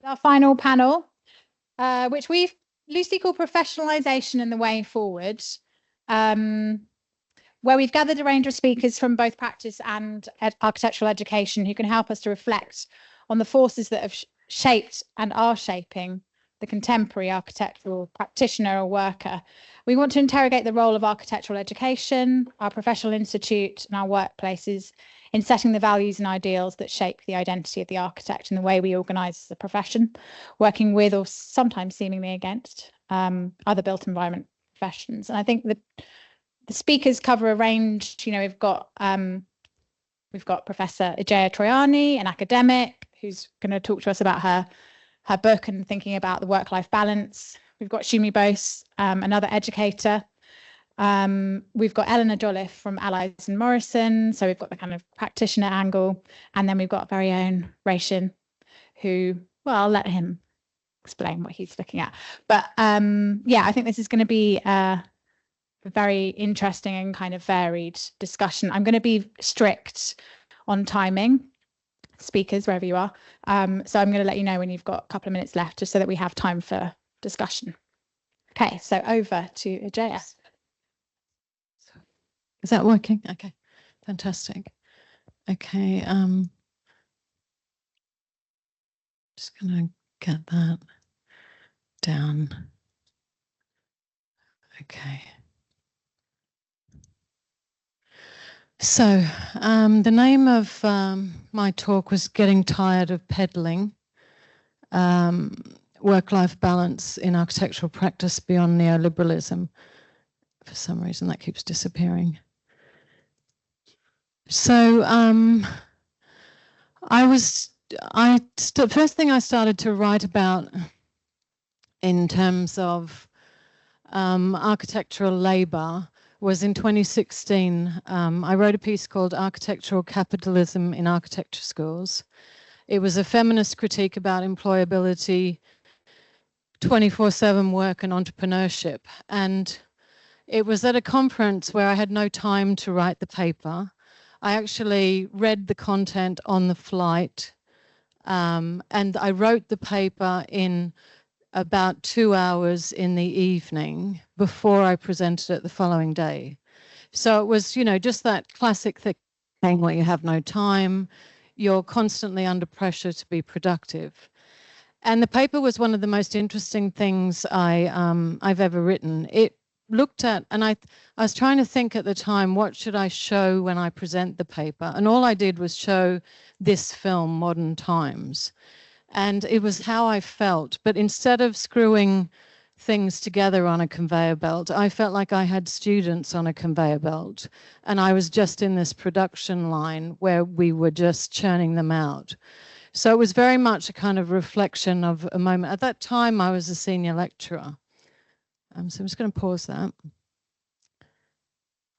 our final panel, which we've loosely called Professionalisation and the Way Forward, where we've gathered a range of speakers from both practice and architectural education who can help us to reflect on the forces that have shaped and are shaping the contemporary architectural practitioner or worker. We want to interrogate the role of architectural education, our professional institute, and our workplaces in setting the values and ideals that shape the identity of the architect and the way we organise the profession, working with or sometimes seemingly against other built environment professions. And I think that the speakers cover a range. You know, we've got Professor Igea Troiani, an academic, who's going to talk to us about her book and thinking about the work-life balance. We've got Shumi Bose, another educator. We've got Eleanor Jolliffe from Allies and Morrison. So we've got the kind of practitioner angle. And then we've got our very own Reishin, who, well, I'll let him explain what he's looking at. But yeah, I think this is going to be a very interesting and kind of varied discussion. I'm going to be strict on timing, speakers, wherever you are. So I'm going to let you know when you've got a couple of minutes left, just so that we have time for discussion. Okay, so over to Igea. Is that working? Okay, fantastic. Okay, just going to get that down. Okay. So the name of my talk was Getting Tired of Peddling, Work-Life Balance in Architectural Practice Beyond Neoliberalism. For some reason that keeps disappearing. So first thing I started to write about in terms of architectural labour was in 2016. I wrote a piece called Architectural Capitalism in Architecture Schools. It was a feminist critique about employability, 24/7 work and entrepreneurship. And it was at a conference where I had no time to write the paper. I actually read the content on the flight, and I wrote the paper in about 2 hours in the evening before I presented it the following day. So it was, you know, just that classic thing where you have no time, you're constantly under pressure to be productive. And the paper was one of the most interesting things I've ever written. It looked at, and I was trying to think at the time, what should I show when I present the paper? And all I did was show this film, Modern Times. And it was how I felt. But instead of screwing things together on a conveyor belt, I felt like I had students on a conveyor belt. And I was just in this production line where we were just churning them out. So it was very much a kind of reflection of a moment. At that time, I was a senior lecturer. So I'm just going to pause that.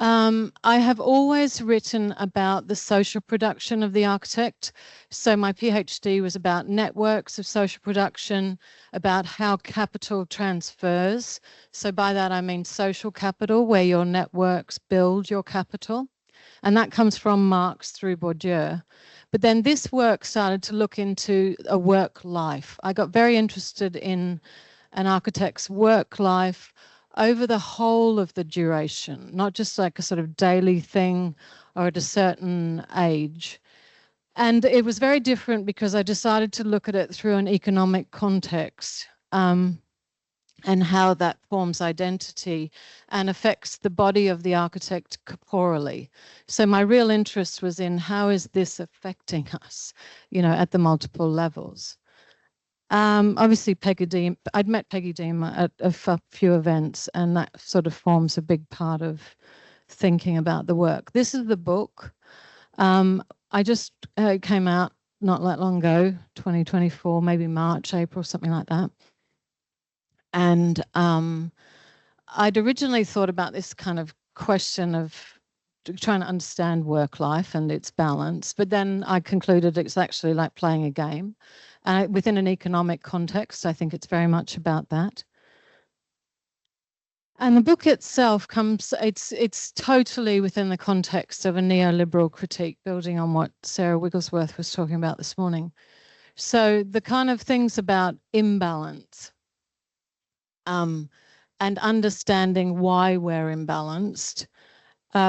I have always written about the social production of the architect. So my PhD was about networks of social production, about how capital transfers. So by that I mean social capital, where your networks build your capital. And that comes from Marx through Bourdieu. But then this work started to look into a work life. I got very interested in an architect's work life over the whole of the duration, not just like a sort of daily thing or at a certain age. And it was very different because I decided to look at it through an economic context, and how that forms identity and affects the body of the architect corporally. So my real interest was in how is this affecting us, you know, at the multiple levels. Obviously, I'd met Peggy Deemer at a few events, and that sort of forms a big part of thinking about the work. This is the book. I just came out not that long ago, 2024, maybe March, April, something like that. And I'd originally thought about this kind of question of trying to understand work life and its balance, but then I concluded it's actually like playing a game. Within an economic context, I think it's very much about that. And the book itself it's totally within the context of a neoliberal critique, building on what Sarah Wigglesworth was talking about this morning. So the kind of things about imbalance and understanding why we're imbalanced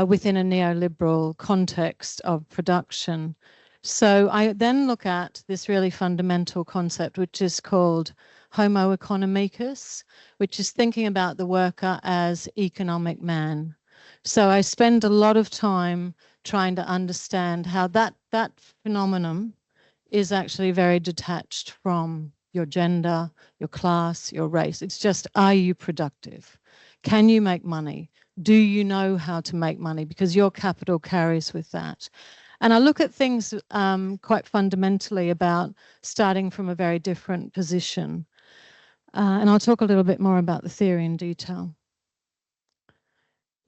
within a neoliberal context of production. So I then look at this really fundamental concept, which is called Homo economicus, which is thinking about the worker as economic man. So I spend a lot of time trying to understand how that phenomenon is actually very detached from your gender, your class, your race. It's just, are you productive? Can you make money? Do you know how to make money? Because your capital carries with that. And I look at things quite fundamentally about starting from a very different position. And I'll talk a little bit more about the theory in detail.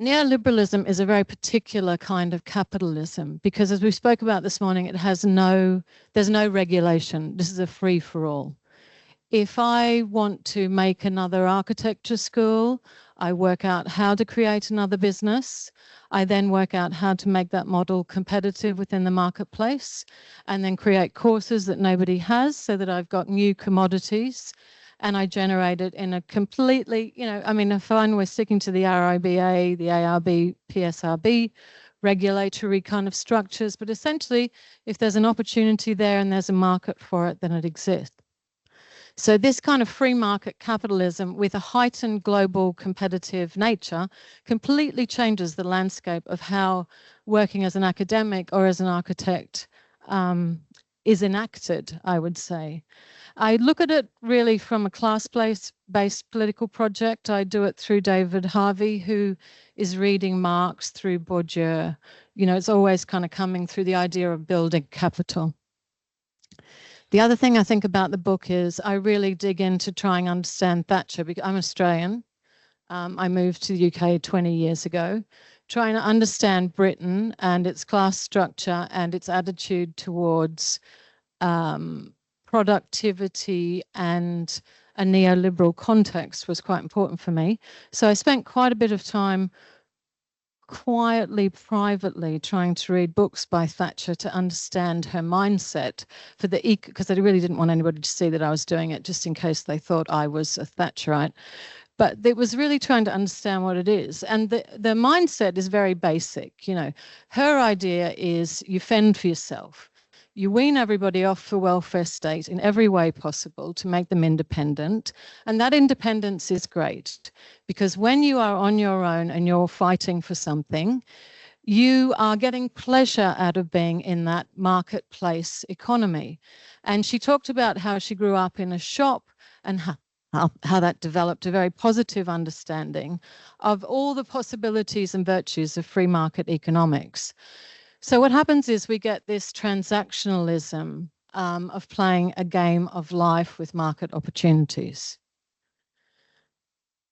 Neoliberalism is a very particular kind of capitalism because, as we spoke about this morning, there's no regulation. This is a free-for-all. If I want to make another architecture school, I work out how to create another business. I then work out how to make that model competitive within the marketplace and then create courses that nobody has so that I've got new commodities. And I generate it in a completely, if we're sticking to the RIBA, the ARB, PSRB, regulatory kind of structures, but essentially, if there's an opportunity there and there's a market for it, then it exists. So this kind of free market capitalism with a heightened global competitive nature completely changes the landscape of how working as an academic or as an architect is enacted, I would say. I look at it really from a class-based political project. I do it through David Harvey, who is reading Marx through Bourdieu. It's always kind of coming through the idea of building capital. The other thing I think about the book is I really dig into trying to understand Thatcher, because I'm Australian. I moved to the UK 20 years ago, trying to understand Britain and its class structure and its attitude towards productivity and a neoliberal context was quite important for me. So I spent quite a bit of time quietly, privately trying to read books by Thatcher to understand her mindset for because I really didn't want anybody to see that I was doing it just in case they thought I was a Thatcherite. But it was really trying to understand what it is. And the mindset is very basic. Her idea is you fend for yourself. You wean everybody off the welfare state in every way possible to make them independent. And that independence is great because when you are on your own and you're fighting for something, you are getting pleasure out of being in that marketplace economy. And she talked about how she grew up in a shop and how that developed a very positive understanding of all the possibilities and virtues of free market economics. So what happens is we get this transactionalism of playing a game of life with market opportunities.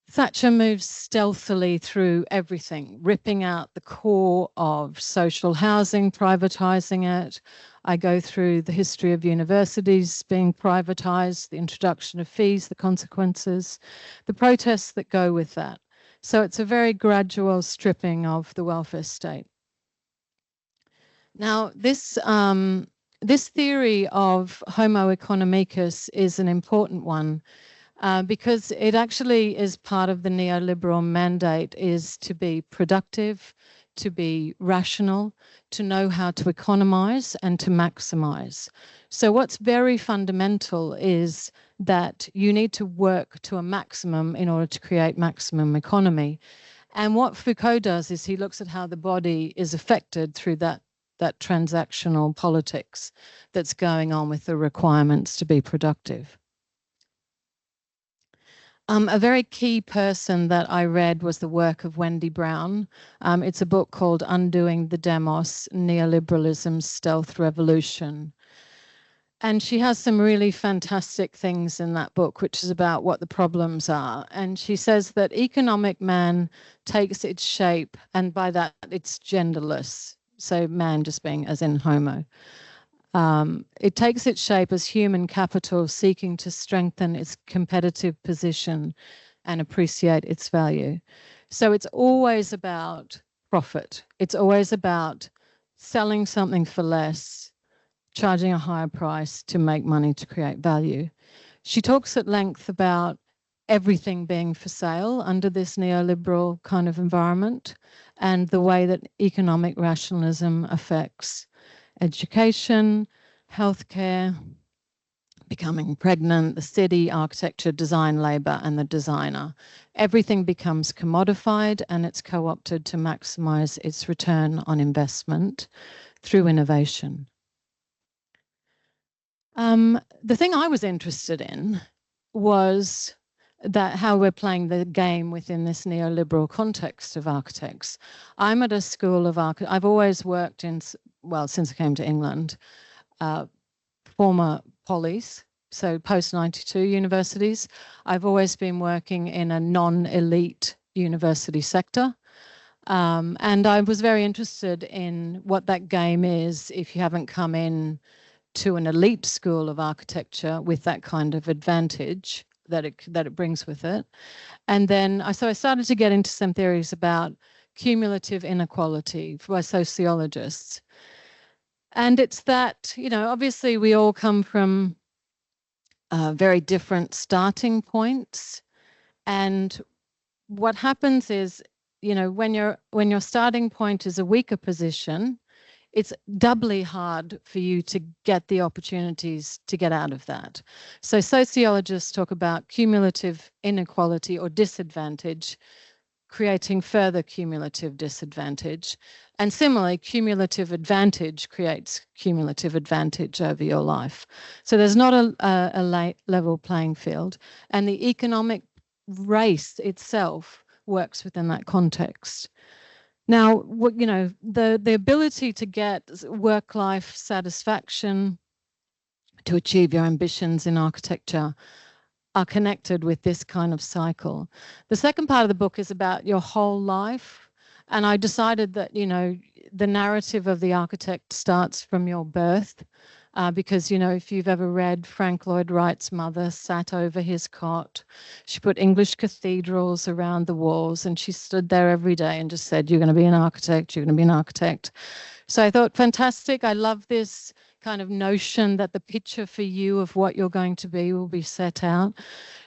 Thatcher moves stealthily through everything, ripping out the core of social housing, privatising it. I go through the history of universities being privatised, the introduction of fees, the consequences, the protests that go with that. So it's a very gradual stripping of the welfare state. Now, this theory of Homo economicus is an important one because it actually is part of the neoliberal mandate is to be productive, to be rational, to know how to economize and to maximize. So what's very fundamental is that you need to work to a maximum in order to create maximum economy. And what Foucault does is he looks at how the body is affected through that transactional politics that's going on with the requirements to be productive. A very key person that I read was the work of Wendy Brown. It's a book called Undoing the Demos, Neoliberalism's Stealth Revolution. And she has some really fantastic things in that book, which is about what the problems are. And she says that economic man takes its shape, and by that it's genderless. So man just being as in homo. It takes its shape as human capital seeking to strengthen its competitive position and appreciate its value. So it's always about profit. It's always about selling something for less, charging a higher price to make money to create value. She talks at length about everything being for sale under this neoliberal kind of environment and the way that economic rationalism affects education, healthcare, becoming pregnant, the city, architecture, design, labor, and the designer. Everything becomes commodified and it's co-opted to maximize its return on investment through innovation. The thing I was interested in was that how we're playing the game within this neoliberal context of architects. I'm at a school of architecture. I've always worked in, well, since I came to England, former polys, so post-92 universities. I've always been working in a non-elite university sector. And I was very interested in what that game is if you haven't come in to an elite school of architecture with that kind of advantage that it brings with it. And then so I started to get into some theories about cumulative inequality by sociologists. And it's that, you know, obviously we all come from very different starting points. And what happens is, you know, when your starting point is a weaker position, it's doubly hard for you to get the opportunities to get out of that. So sociologists talk about cumulative inequality or disadvantage, creating further cumulative disadvantage. And similarly, cumulative advantage creates cumulative advantage over your life. So there's not a level playing field. And the economic race itself works within that context. Now, you know, the ability to get work-life satisfaction, to achieve your ambitions in architecture, are connected with this kind of cycle. The second part of the book is about your whole life. And I decided that, you know, the narrative of the architect starts from your birth. Because, you know, if you've ever read Frank Lloyd Wright's mother sat over his cot, she put English cathedrals around the walls and she stood there every day and just said, you're going to be an architect, you're going to be an architect. So I thought, fantastic. I love this kind of notion that the picture for you of what you're going to be will be set out.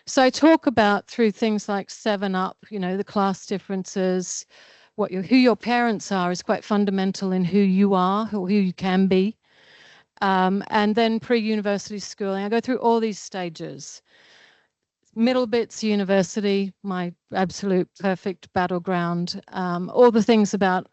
So I talk about through things like 7-Up, you know, the class differences, who your parents are is quite fundamental in who you are, who you can be. And then pre-university schooling, I go through all these stages. Middle bits, university, my absolute perfect battleground. All the things about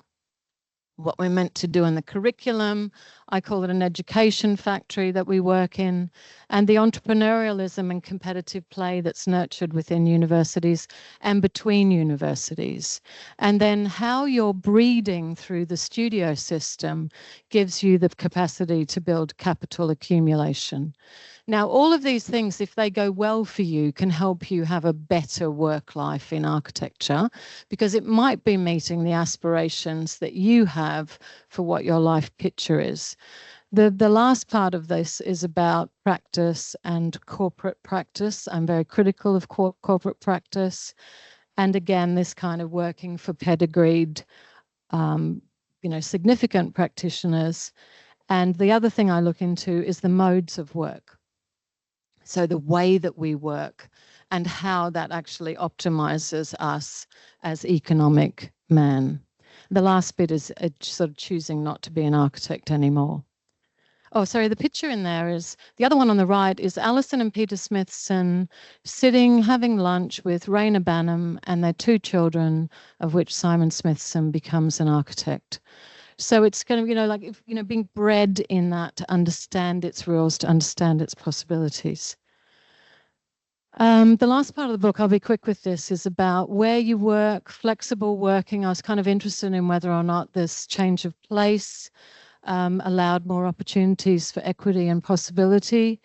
what we're meant to do in the curriculum. I call it an education factory that we work in, and the entrepreneurialism and competitive play that's nurtured within universities and between universities. And then how your breeding through the studio system gives you the capacity to build capital accumulation. Now, all of these things, if they go well for you, can help you have a better work life in architecture, because it might be meeting the aspirations that you have for what your life picture is. The last part of this is about practice and corporate practice. I'm very critical of corporate practice. And again, this kind of working for pedigreed, you know, significant practitioners. And the other thing I look into is the modes of work. So the way that we work and how that actually optimizes us as economic man. The last bit is sort of choosing not to be an architect anymore. Oh, sorry, the picture in there is, the other one on the right is Alison and Peter Smithson sitting, having lunch with Raina Banham and their 2 children, of which Simon Smithson becomes an architect. So it's kind of, you know, like, you know, being bred in that to understand its rules, to understand its possibilities. The last part of the book, I'll be quick with this, is about where you work, flexible working. I was kind of interested in whether or not this change of place allowed more opportunities for equity and possibility.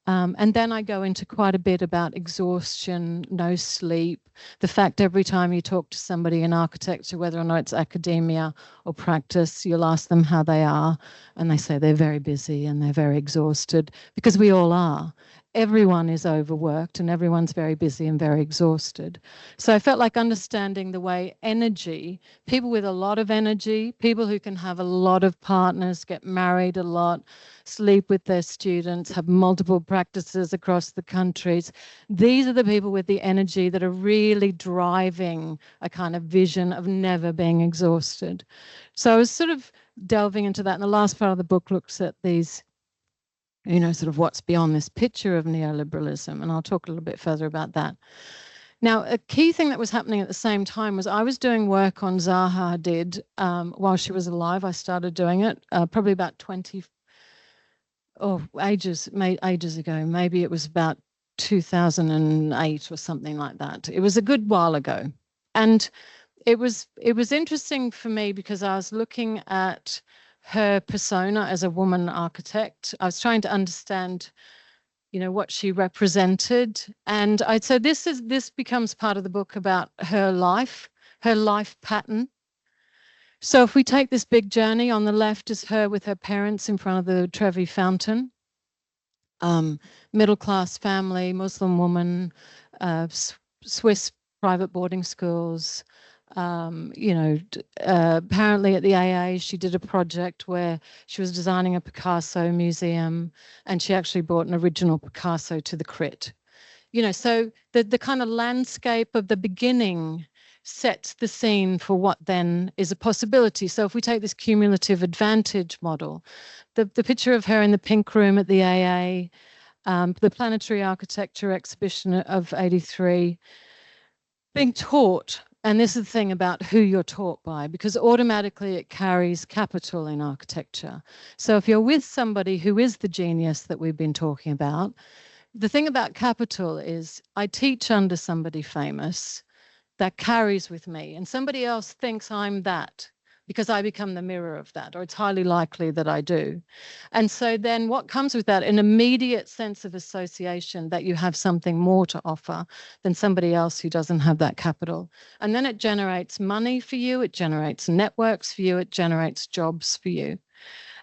And then I go into quite a bit about exhaustion, no sleep, the fact every time you talk to somebody in architecture, whether or not it's academia or practice, you'll ask them how they are, and they say they're very busy and they're very exhausted, because we all are. everyone is overworked and everyone's very busy and very exhausted. So I felt like understanding the way energy, people with a lot of energy, people who can have a lot of partners, get married a lot, sleep with their students, have multiple practices across the countries. These are the people with the energy that are really driving a kind of vision of never being exhausted. So I was sort of delving into that. And the last part of the book looks at these, you know, sort of what's beyond this picture of neoliberalism. And I'll talk a little bit further about that. Now, a key thing that was happening at the same time was I was doing work on Zaha Hadid while she was alive. I started doing it probably about ages ago. Maybe it was about 2008 or something like that. It was a good while ago. And it was interesting for me because I was looking at her persona as a woman architect. I was trying to understand, you know, what she represented. And so this becomes part of the book about her life pattern. So if we take this big journey, on the left is her with her parents in front of the Trevi Fountain. Middle-class family, Muslim woman, Swiss private boarding schools. You know, apparently at the AA, she did a project where she was designing a Picasso museum, and she actually brought an original Picasso to the crit. You know, so the kind of landscape of the beginning sets the scene for what then is a possibility. So if we take this cumulative advantage model, the picture of her in the pink room at the AA, the planetary architecture exhibition of '83, being taught. And this is the thing about who you're taught by, because automatically it carries capital in architecture. So if you're with somebody who is the genius that we've been talking about, the thing about capital is I teach under somebody famous that carries with me, and somebody else thinks I'm that because I become the mirror of that, or it's highly likely that I do. And so then what comes with that? An immediate sense of association that you have something more to offer than somebody else who doesn't have that capital. And then it generates money for you, it generates networks for you, it generates jobs for you.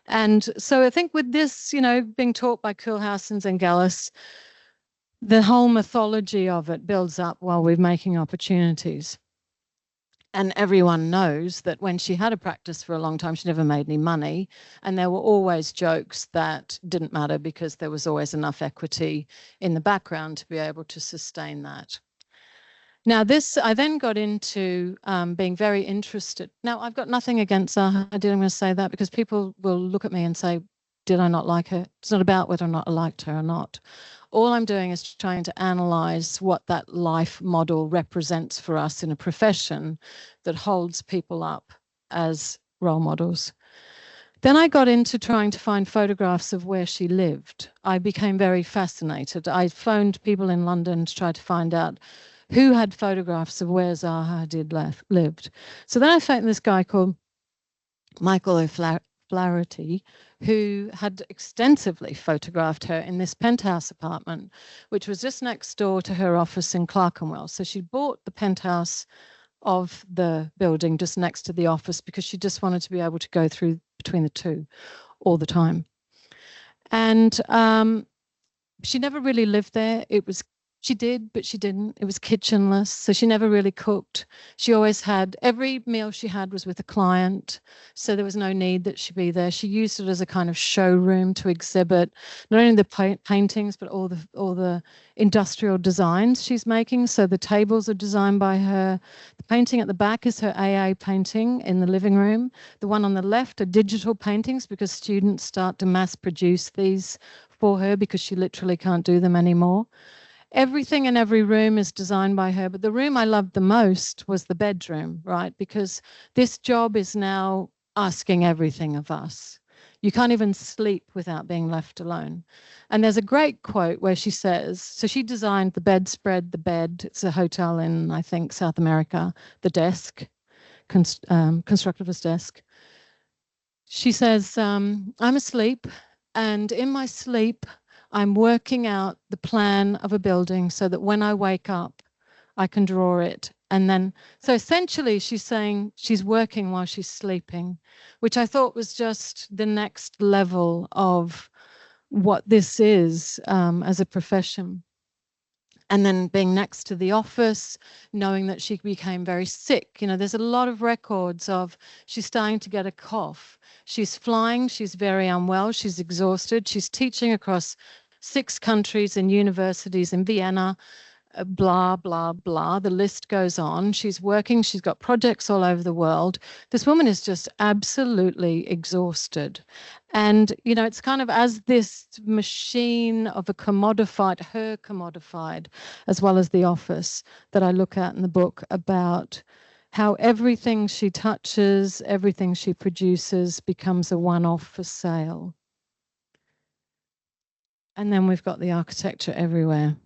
And so I think with this, you know, being taught by Koolhaas and Zengelis, the whole mythology of it builds up while we're making opportunities. And everyone knows that when she had a practice for a long time, she never made any money. And there were always jokes that didn't matter because there was always enough equity in the background to be able to sustain that. Now, I then got into being very interested. Now, I've got nothing against Zaha. I didn't want to say that because people will look at me and say, did I not like her? It's not about whether or not I liked her or not. All I'm doing is trying to analyze what that life model represents for us in a profession that holds people up as role models. Then I got into trying to find photographs of where she lived. I became very fascinated. I phoned people in London to try to find out who had photographs of where Zaha Hadid lived. So then I found this guy called Michael O'Flaherty, who had extensively photographed her in this penthouse apartment, which was just next door to her office in Clerkenwell. So she bought the penthouse of the building just next to the office because she just wanted to be able to go through between the two all the time. And she never really lived there. She did, but she didn't. It was kitchenless, so she never really cooked. She always had, every meal she had was with a client, so there was no need that she be there. She used it as a kind of showroom to exhibit not only the paintings, but all the industrial designs she's making. So the tables are designed by her. The painting at the back is her AA painting in the living room. The one on the left are digital paintings because students start to mass produce these for her because she literally can't do them anymore. Everything in every room is designed by her, but the room I loved the most was the bedroom, right? Because this job is now asking everything of us. You can't even sleep without being left alone. And there's a great quote where she says, so she designed the bedspread, the bed, it's a hotel in, I think, South America, the desk, constructivist desk. She says, I'm asleep, and in my sleep, I'm working out the plan of a building so that when I wake up, I can draw it. And then, so essentially she's saying she's working while she's sleeping, which I thought was just the next level of what this is as a profession. And then being next to the office, knowing that she became very sick. You know, there's a lot of records of she's starting to get a cough. She's flying, she's very unwell, she's exhausted. She's teaching across 6 countries and universities in Vienna, blah, blah, blah. The list goes on. She's working, she's got projects all over the world. This woman is just absolutely exhausted. And, you know, it's kind of as this machine of a commodified, her commodified, as well as the office, that I look at in the book about how everything she touches, everything she produces becomes a one-off for sale. And then we've got the architecture everywhere.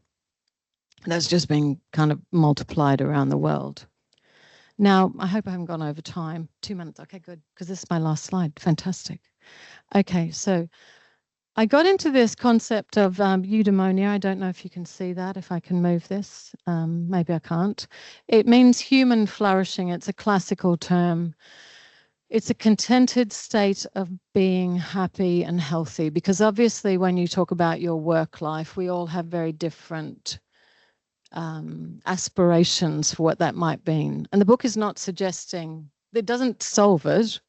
That's just been kind of multiplied around the world. Now, I hope I haven't gone over time. 2 minutes. Okay, good, because this is my last slide. Fantastic. Okay, so I got into this concept of eudaimonia. I don't know if you can see that, if I can move this. Maybe I can't. It means human flourishing. It's a classical term. It's a contented state of being happy and healthy, because obviously when you talk about your work life, we all have very different aspirations for what that might mean. And the book is not suggesting, it doesn't solve it.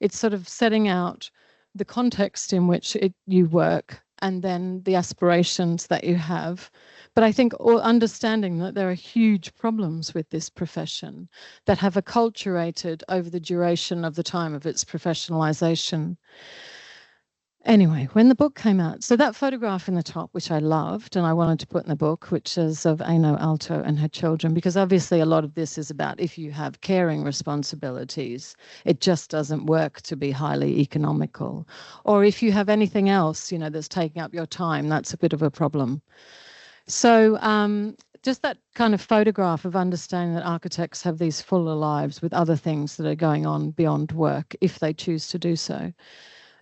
It's sort of setting out the context in which you work and then the aspirations that you have. But I think understanding that there are huge problems with this profession that have acculturated over the duration of the time of its professionalisation. Anyway, when the book came out, so that photograph in the top, which I loved and I wanted to put in the book, which is of Aino Alto and her children, because obviously a lot of this is about if you have caring responsibilities, it just doesn't work to be highly economical. Or if you have anything else, you know, that's taking up your time, that's a bit of a problem. So just that kind of photograph of understanding that architects have these fuller lives with other things that are going on beyond work, if they choose to do so.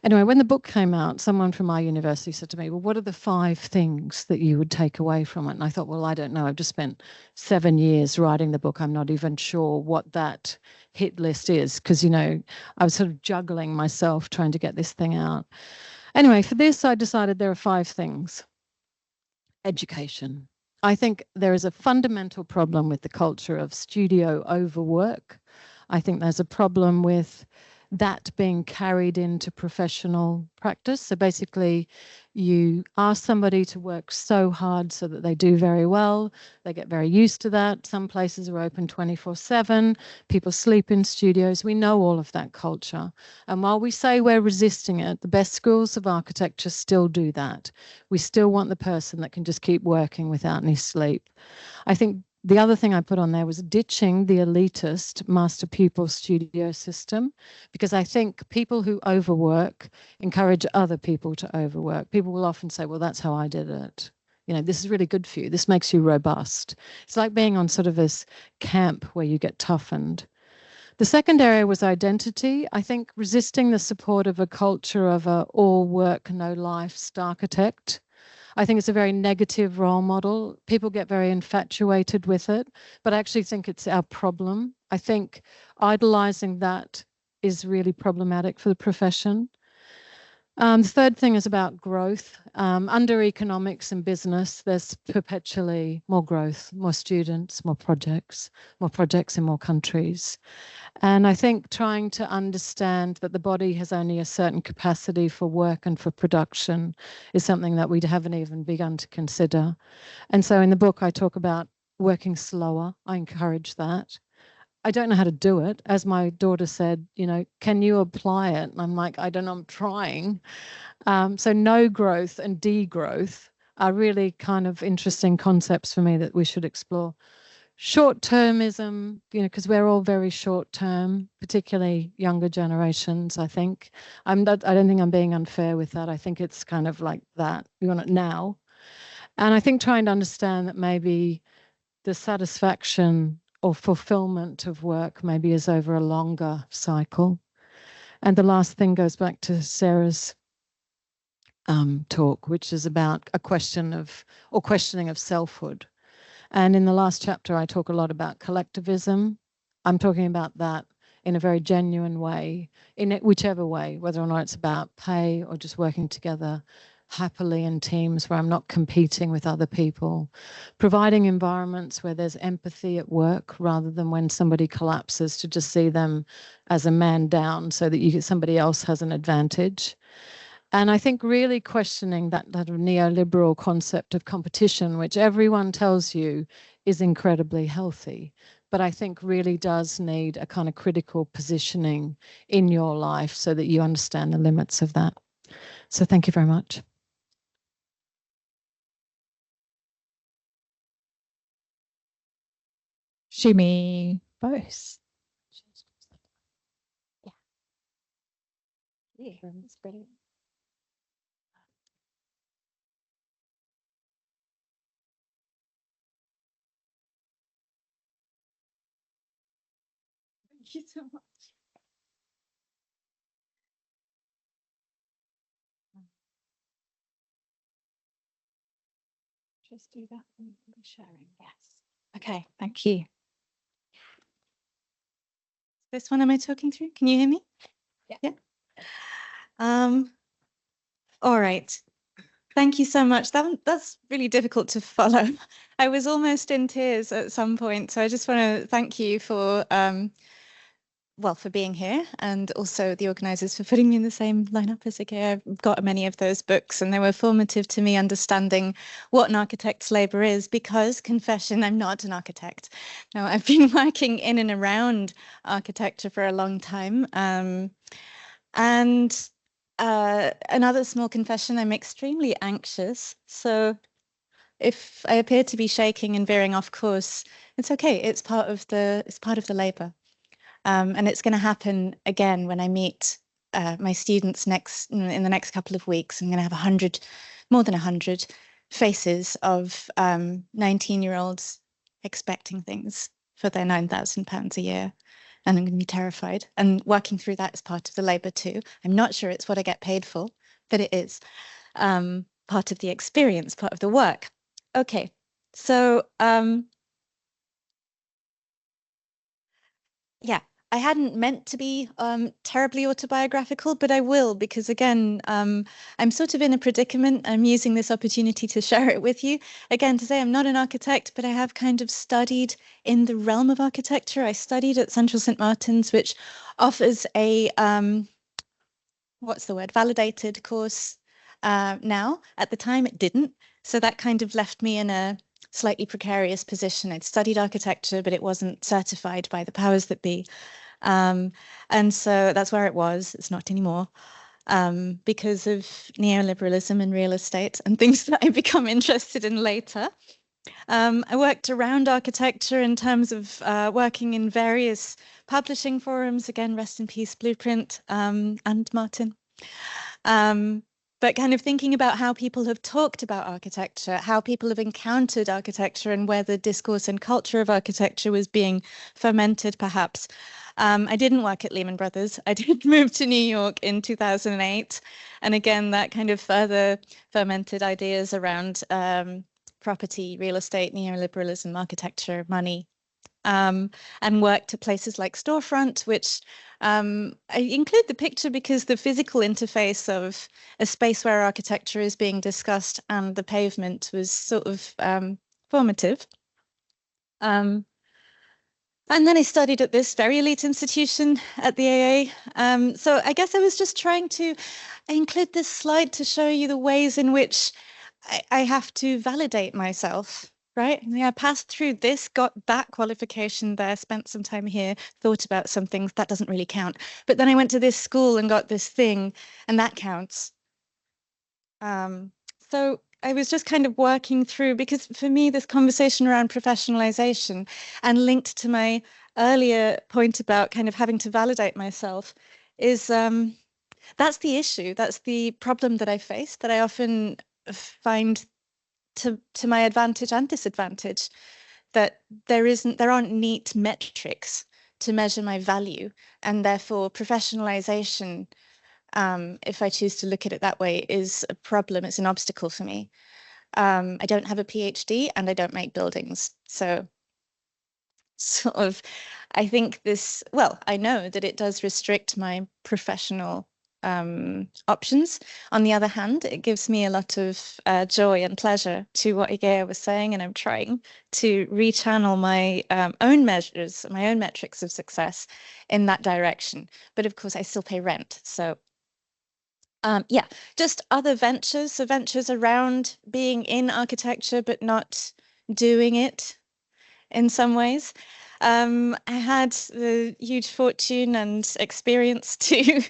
Anyway, when the book came out, someone from my university said to me, well, what are the 5 things that you would take away from it? And I thought, well, I don't know. I've just spent 7 years writing the book. I'm not even sure what that hit list is because, you know, I was sort of juggling myself trying to get this thing out. Anyway, for this, I decided there are 5 things. Education. I think there is a fundamental problem with the culture of studio overwork. I think there's a problem with that being carried into professional practice. So basically, you ask somebody to work so hard so that they do very well. They get very used to that. Some places are open 24/7. People sleep in studios. We know all of that culture. And while we say we're resisting it, the best schools of architecture still do that. We still want the person that can just keep working without any sleep. I think the other thing I put on there was ditching the elitist master-pupil studio system, because I think people who overwork encourage other people to overwork. People will often say, well, that's how I did it. You know, this is really good for you. This makes you robust. It's like being on sort of this camp where you get toughened. The second area was identity. I think resisting the support of a culture of a all work, no life architect. I think it's a very negative role model. People get very infatuated with it, but I actually think it's our problem. I think idolizing that is really problematic for the profession. The third thing is about growth. Under economics and business, there's perpetually more growth, more students, more projects in more countries. And I think trying to understand that the body has only a certain capacity for work and for production is something that we haven't even begun to consider. And so in the book, I talk about working slower. I encourage that. I don't know how to do it. As my daughter said, you know, can you apply it? And I'm like, I don't know, I'm trying. So no growth and degrowth are really kind of interesting concepts for me that we should explore. Short-termism, you know, because we're all very short-term, particularly younger generations, I think. I don't think I'm being unfair with that. I think it's kind of like that. We want it now. And I think trying to understand that maybe the satisfaction or fulfillment of work maybe is over a longer cycle. And the last thing goes back to Sarah's talk, which is about a question of, or questioning of selfhood. And in the last chapter, I talk a lot about collectivism. I'm talking about that in a very genuine way, in whichever way, whether or not it's about pay or just working together, happily in teams where I'm not competing with other people, providing environments where there's empathy at work rather than when somebody collapses to just see them as a man down so that somebody else has an advantage. And I think really questioning that neoliberal concept of competition, which everyone tells you is incredibly healthy, but I think really does need a kind of critical positioning in your life so that you understand the limits of that. So thank you very much. Shumi Bose. Yeah, that's brilliant. Thank you so much. Just do that and sharing. Yes. Okay, thank you. This one, am I talking through? Can you hear me? Yeah. All right. Thank you so much. That's really difficult to follow. I was almost in tears at some point. So I just want to thank you for for being here, and also the organisers for putting me in the same lineup as Igea. I've got many of those books, and they were formative to me understanding what an architect's labour is, because, confession, I'm not an architect. Now, I've been working in and around architecture for a long time. And another small confession, I'm extremely anxious. So if I appear to be shaking and veering off course, it's okay. It's part of the labour. And it's going to happen again when I meet my students in the next couple of weeks. I'm going to have more than 100 faces of 19-year-olds expecting things for their £9,000 a year. And I'm going to be terrified. And working through that is part of the labour too. I'm not sure it's what I get paid for, but it is part of the experience, part of the work. Okay, so yeah. I hadn't meant to be terribly autobiographical, but I will, because again, I'm sort of in a predicament. I'm using this opportunity to share it with you. Again, to say I'm not an architect, but I have kind of studied in the realm of architecture. I studied at Central St. Martin's, which offers a, validated course now. At the time, it didn't. So that kind of left me in a slightly precarious position. I'd studied architecture, but it wasn't certified by the powers that be. And so that's where it was. It's not anymore, because of neoliberalism and real estate and things that I become interested in later. I worked around architecture in terms of working in various publishing forums, again, rest in peace, Blueprint and Martin. But kind of thinking about how people have talked about architecture, how people have encountered architecture, and where the discourse and culture of architecture was being fermented, perhaps. I didn't work at Lehman Brothers. I did move to New York in 2008. And again, that kind of further fermented ideas around property, real estate, neoliberalism, architecture, money. And worked at places like Storefront, which I include the picture because the physical interface of a space where architecture is being discussed and the pavement was sort of formative. And then I studied at this very elite institution at the AA. So I guess I was just trying to include this slide to show you the ways in which I have to validate myself. Right? I passed through this, got that qualification there, spent some time here, thought about some things. That doesn't really count. But then I went to this school and got this thing, and that counts. So I was just kind of working through, because for me, this conversation around professionalization and linked to my earlier point about kind of having to validate myself is that's the issue. That's the problem that I face, that I often find to my advantage and disadvantage, that there aren't neat metrics to measure my value, and therefore professionalization, if I choose to look at it that way, is a problem. It's an obstacle for me. I don't have a PhD and I don't make buildings, so sort of I think this, well, I know that it does restrict my professional options. On the other hand, it gives me a lot of joy and pleasure to what Igea was saying, and I'm trying to rechannel my own measures, my own metrics of success in that direction. But of course, I still pay rent. So yeah, just other ventures, so ventures around being in architecture, but not doing it in some ways. I had the huge fortune and experience to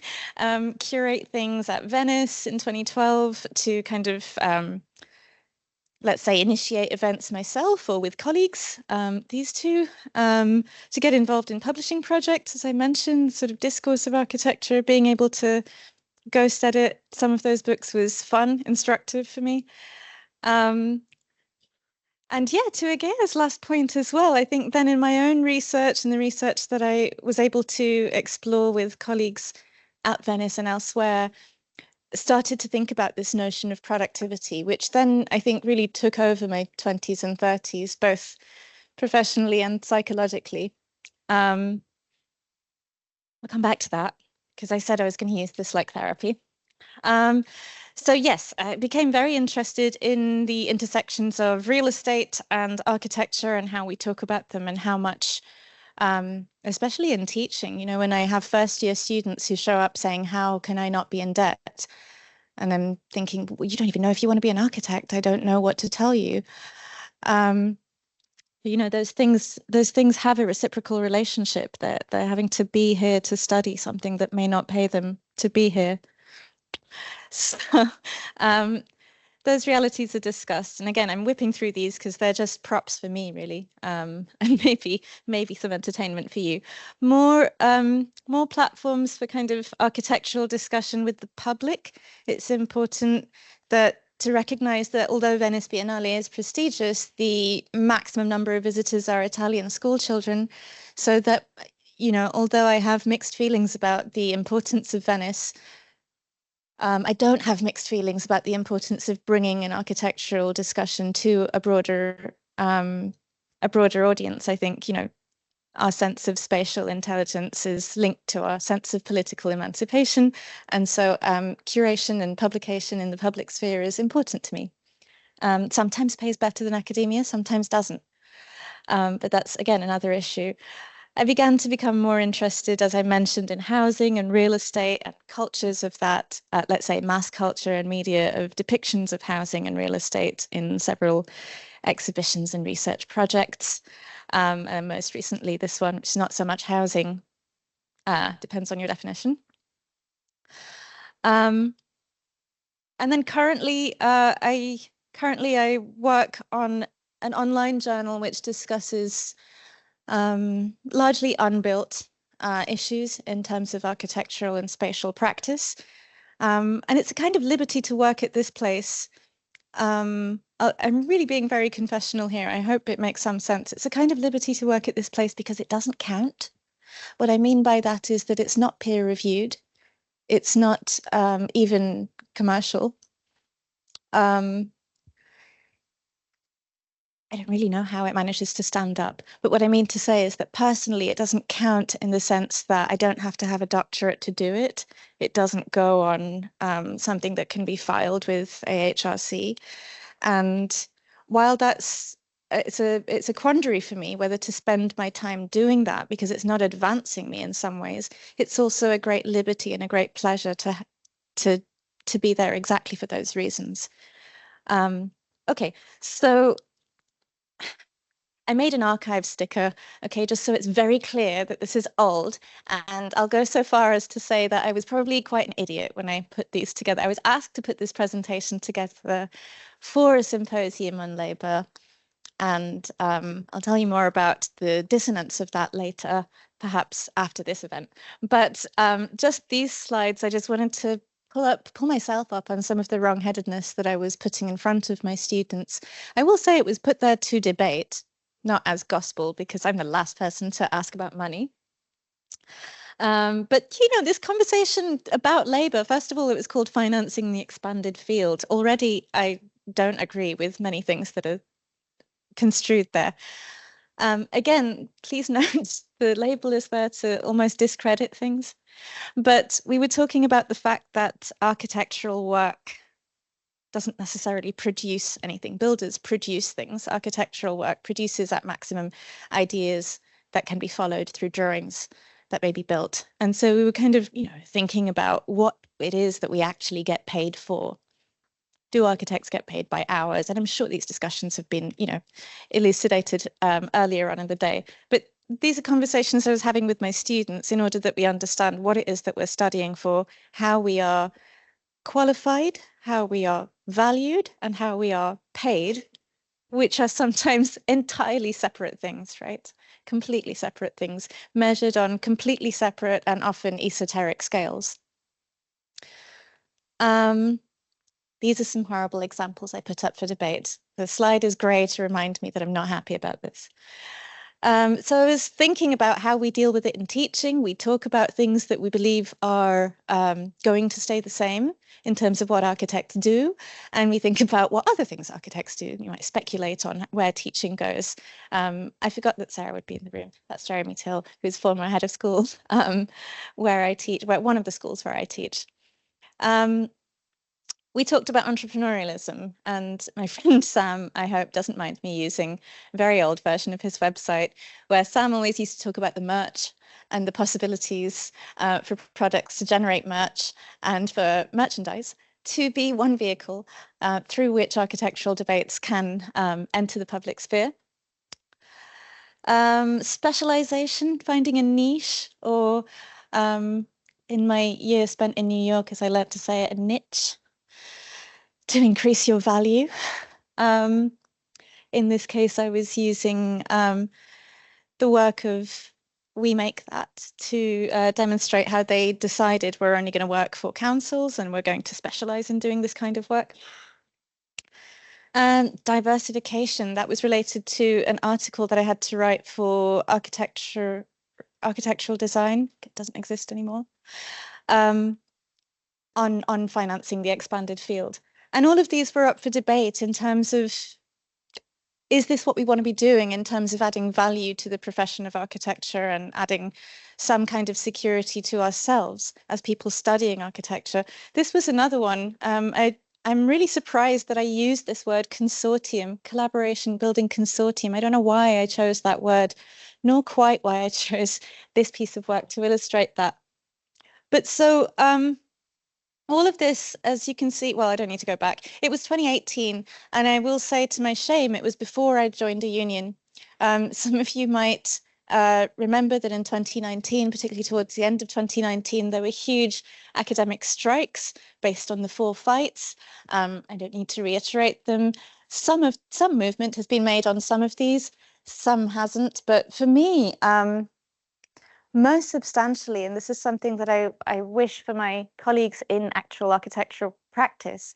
curate things at Venice in 2012 to kind of, let's say, initiate events myself or with colleagues, these two, to get involved in publishing projects, as I mentioned, sort of discourse of architecture, being able to ghost edit some of those books was fun, instructive for me. And yeah, to Igea's last point as well, I think then in my own research and the research that I was able to explore with colleagues at Venice and elsewhere, started to think about this notion of productivity, which then I think really took over my 20s and 30s, both professionally and psychologically. I'll come back to that because I said I was going to use this like therapy. So yes, I became very interested in the intersections of real estate and architecture and how we talk about them and how much, especially in teaching, you know, when I have first year students who show up saying, how can I not be in debt? And I'm thinking, well, you don't even know if you want to be an architect. I don't know what to tell you. You know, those things have a reciprocal relationship that they're having to be here to study something that may not pay them to be here. So those realities are discussed. And again, I'm whipping through these because they're just props for me, really, and maybe some entertainment for you. More platforms for kind of architectural discussion with the public. It's important to recognize that although Venice Biennale is prestigious, the maximum number of visitors are Italian school children. So that, you know, although I have mixed feelings about the importance of Venice, I don't have mixed feelings about the importance of bringing an architectural discussion to a broader audience. I think, you know, our sense of spatial intelligence is linked to our sense of political emancipation. And so curation and publication in the public sphere is important to me. Sometimes pays better than academia, sometimes doesn't. But that's, again, another issue. I began to become more interested, as I mentioned, in housing and real estate and cultures of that, let's say, mass culture and media of depictions of housing and real estate in several exhibitions and research projects. And most recently, this one, which is not so much housing, depends on your definition. And then currently, I work on an online journal which discusses largely unbuilt issues in terms of architectural and spatial practice. And it's a kind of liberty to work at this place. I'm really being very confessional here. I hope it makes some sense. It's a kind of liberty to work at this place because it doesn't count. What I mean by that is that it's not peer reviewed. It's not even commercial. I don't really know how it manages to stand up. But what I mean to say is that personally, it doesn't count in the sense that I don't have to have a doctorate to do it. It doesn't go on something that can be filed with AHRC. And while it's a quandary for me whether to spend my time doing that because it's not advancing me in some ways, it's also a great liberty and a great pleasure to be there exactly for those reasons. Okay, so I made an archive sticker, okay, just so it's very clear that this is old. And I'll go so far as to say that I was probably quite an idiot when I put these together. I was asked to put this presentation together for a symposium on labor. And I'll tell you more about the dissonance of that later, perhaps after this event. But just these slides, I just wanted to pull myself up on some of the wrong-headedness that I was putting in front of my students. I will say it was put there to debate, not as gospel, because I'm the last person to ask about money. But, you know, this conversation about labor, first of all, it was called Financing the Expanded Field. Already, I don't agree with many things that are construed there. Again, please note the label is there to almost discredit things. But we were talking about the fact that architectural work doesn't necessarily produce anything. Builders produce things. Architectural work produces at maximum ideas that can be followed through drawings that may be built. And so we were kind of, thinking about what it is that we actually get paid for. Do architects get paid by hours? And I'm sure these discussions have been, elucidated earlier on in the day. But these are conversations I was having with my students in order that we understand what it is that we're studying for, how we are qualified, how we are valued, and how we are paid, which are sometimes entirely separate things, right? Completely separate things, measured on completely separate and often esoteric scales. These are some horrible examples I put up for debate. The slide is grey to remind me that I'm not happy about this. So I was thinking about how we deal with it in teaching. We talk about things that we believe are going to stay the same in terms of what architects do. And we think about what other things architects do. You might speculate on where teaching goes. I forgot that Sarah would be in the room. That's Jeremy Till, who's former head of school, where I teach, one of the schools where I teach. We talked about entrepreneurialism, and my friend Sam, I hope, doesn't mind me using a very old version of his website, where Sam always used to talk about the merch and the possibilities for products to generate merch and for merchandise to be one vehicle through which architectural debates can enter the public sphere. Specialization, finding a niche, or in my year spent in New York, as I learned to say it, a niche, to increase your value. In this case, I was using the work of We Make That to demonstrate how they decided we're only going to work for councils and we're going to specialize in doing this kind of work. And diversification, that was related to an article that I had to write for architectural design. It doesn't exist anymore. On financing the expanded field. And all of these were up for debate in terms of, is this what we want to be doing in terms of adding value to the profession of architecture and adding some kind of security to ourselves as people studying architecture? This was another one. I'm really surprised that I used this word consortium, collaboration, building consortium. I don't know why I chose that word, nor quite why I chose this piece of work to illustrate that. But so, all of this, as you can see, well, I don't need to go back. It was 2018, and I will say to my shame, it was before I joined a union. Some of you might remember that in 2019, particularly towards the end of 2019, there were huge academic strikes based on the 4 fights. I don't need to reiterate them. Some movement has been made on some of these, some hasn't. But for me, most substantially, and this is something that I wish for my colleagues in actual architectural practice,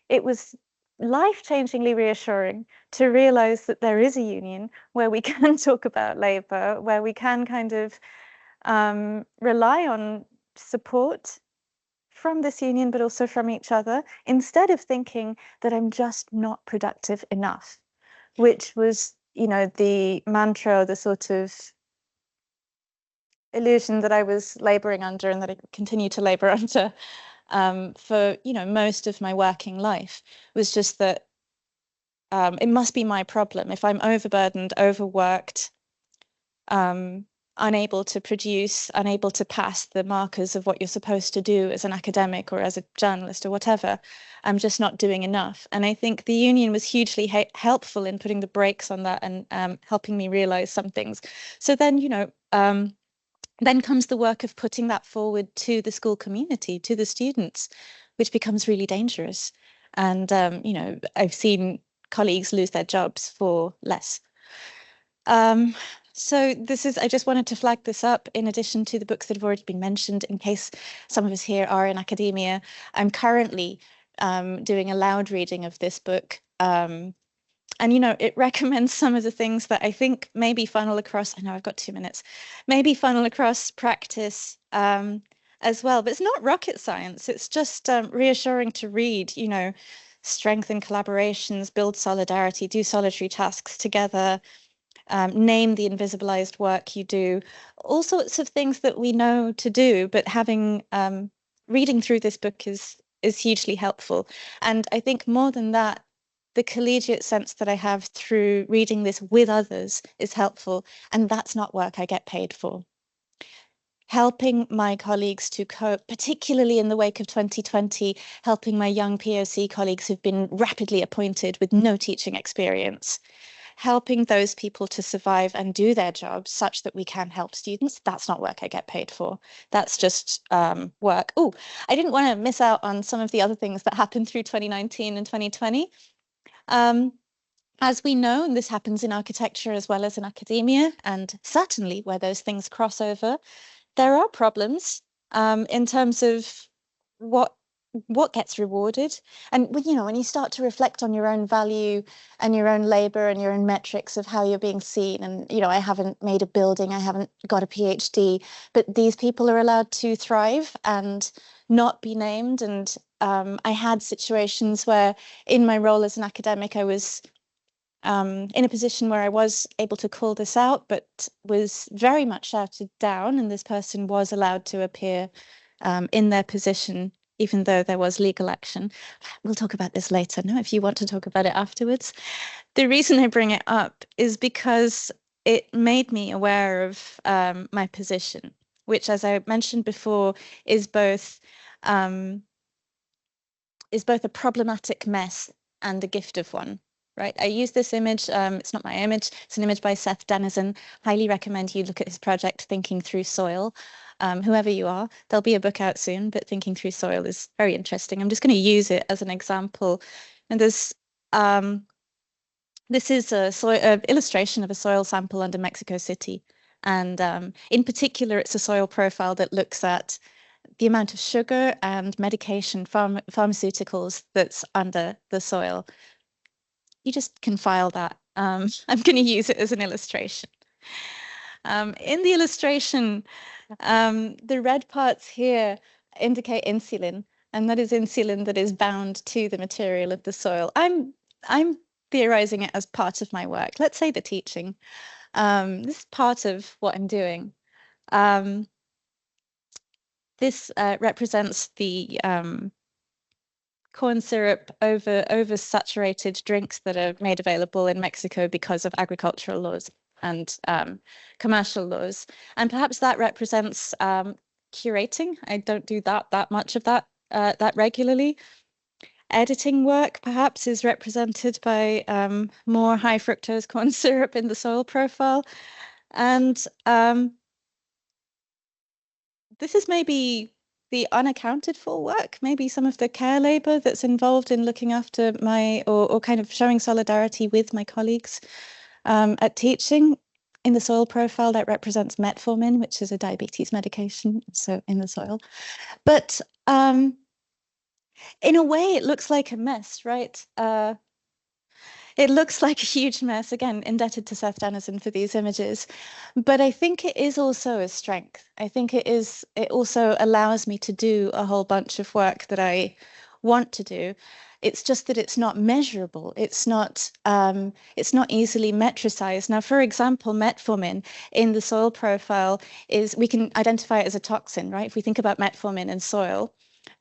it was life-changingly reassuring to realize that there is a union where we can talk about labor, where we can kind of rely on support from this union, but also from each other, instead of thinking that I'm just not productive enough, which was, the mantra, the sort of illusion that I was laboring under and that I continue to labor under for most of my working life, was just that it must be my problem if I'm overburdened, overworked, unable to produce, unable to pass the markers of what you're supposed to do as an academic or as a journalist or whatever. I'm just not doing enough. And I think the union was hugely helpful in putting the brakes on that and helping me realize some things. So then, then comes the work of putting that forward to the school community, to the students, which becomes really dangerous. And, I've seen colleagues lose their jobs for less. So I just wanted to flag this up in addition to the books that have already been mentioned, in case some of us here are in academia. I'm currently doing a loud reading of this book. And, it recommends some of the things that I think maybe funnel across, I know I've got 2 minutes, maybe funnel across practice as well. But it's not rocket science. It's just reassuring to read, strengthen collaborations, build solidarity, do solitary tasks together, name the invisibilized work you do, all sorts of things that we know to do, but having reading through this book is hugely helpful. And I think more than that, the collegiate sense that I have through reading this with others is helpful, and that's not work I get paid for. Helping my colleagues to cope, particularly in the wake of 2020, helping my young POC colleagues who've been rapidly appointed with no teaching experience, helping those people to survive and do their jobs such that we can help students. That's not work I get paid for. That's just work. Oh, I didn't want to miss out on some of the other things that happened through 2019 and 2020. As we know, and this happens in architecture as well as in academia, and certainly where those things cross over, there are problems in terms of what gets rewarded. And when you start to reflect on your own value and your own labor and your own metrics of how you're being seen, and I haven't made a building, I haven't got a PhD, but these people are allowed to thrive and not be named. And I had situations where in my role as an academic, I was in a position where I was able to call this out, but was very much shouted down, and this person was allowed to appear in their position, even though there was legal action. We'll talk about this later. No, if you want to talk about it afterwards. The reason I bring it up is because it made me aware of my position, which, as I mentioned before, is both a problematic mess and a gift of one. Right, I use this image. It's not my image. It's an image by Seth Denizen. Highly recommend you look at his project, Thinking Through Soil. Whoever you are, there'll be a book out soon, but Thinking Through Soil is very interesting. I'm just going to use it as an example. And this is a illustration of a soil sample under Mexico City. And in particular, it's a soil profile that looks at the amount of sugar and medication, pharmaceuticals that's under the soil. You just can file that. I'm going to use it as an illustration. In the illustration, the red parts here indicate insulin, and that is insulin that is bound to the material of the soil. I'm theorizing it as part of my work. Let's say the teaching. This is part of what I'm doing. This represents the corn syrup over saturated drinks that are made available in Mexico because of agricultural laws and commercial laws. And perhaps that represents curating. I don't do that much of that regularly. Editing work perhaps is represented by more high fructose corn syrup in the soil profile. And this is maybe the unaccounted for work, maybe some of the care labor that's involved in looking after or kind of showing solidarity with my colleagues at teaching. In the soil profile, that represents metformin, which is a diabetes medication, so in the soil. But in a way, it looks like a mess, right? It looks like a huge mess, again, indebted to Seth Denizen for these images. But I think it is also a strength. I think it also allows me to do a whole bunch of work that I want to do. It's just that it's not measurable. It's not easily metricized. Now, for example, metformin in the soil profile we can identify it as a toxin, right? If we think about metformin in soil,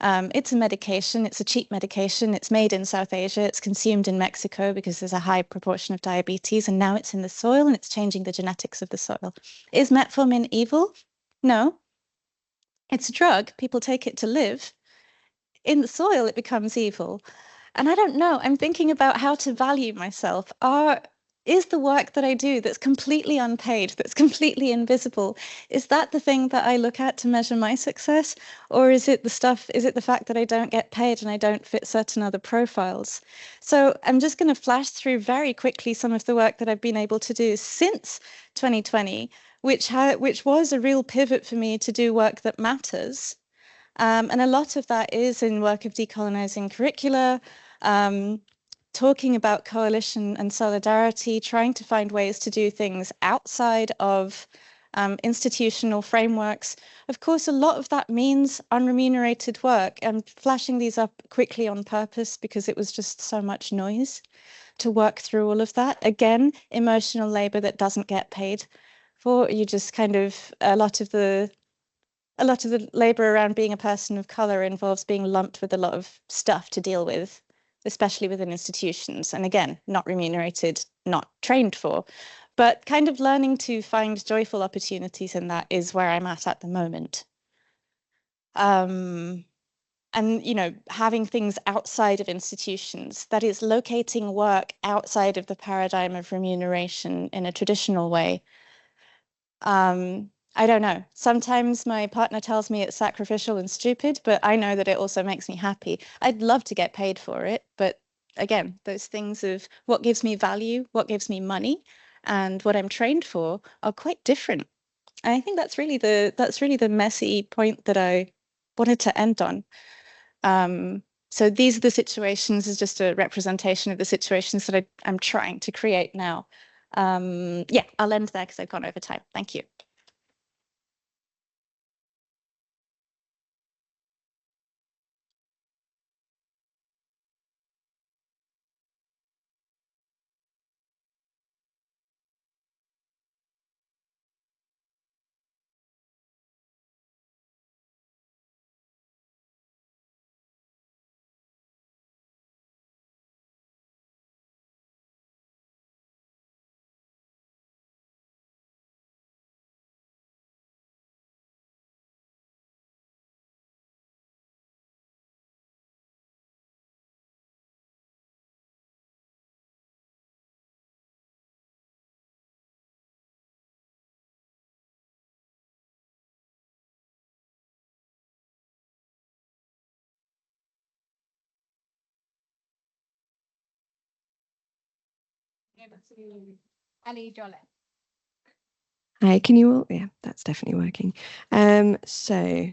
it's a medication. It's a cheap medication. It's made in South Asia. It's consumed in Mexico because there's a high proportion of diabetes, and now it's in the soil and it's changing the genetics of the soil. Is metformin evil? No. It's a drug. People take it to live. In the soil, it becomes evil. And I don't know. I'm thinking about how to value myself. Is the work that I do that's completely unpaid, that's completely invisible, is that the thing that I look at to measure my success? Or is it the fact that I don't get paid and I don't fit certain other profiles? So I'm just going to flash through very quickly some of the work that I've been able to do since 2020, which was a real pivot for me to do work that matters. And a lot of that is in work of decolonizing curricula, talking about coalition and solidarity, trying to find ways to do things outside of institutional frameworks. Of course, a lot of that means unremunerated work. I'm flashing these up quickly on purpose because it was just so much noise. to work through all of that. Again, emotional labor that doesn't get paid for. You just kind of, a lot of the labor around being a person of color involves being lumped with a lot of stuff to deal with, especially within institutions. And again, not remunerated, not trained for, but kind of learning to find joyful opportunities in that is where I'm at the moment. And, you know, having things outside of institutions, that is locating work outside of the paradigm of remuneration in a traditional way. I don't know. Sometimes my partner tells me it's sacrificial and stupid, but I know that it also makes me happy. I'd love to get paid for it, but again, those things of what gives me value, what gives me money, and what I'm trained for are quite different. And I think that's really the messy point that I wanted to end on. So these are the situations, is just a representation of the situations that I'm trying to create now. Yeah, I'll end there because I've gone over time. Thank you. Ali Jolliffe. Hi, can you all? Yeah, that's definitely working. So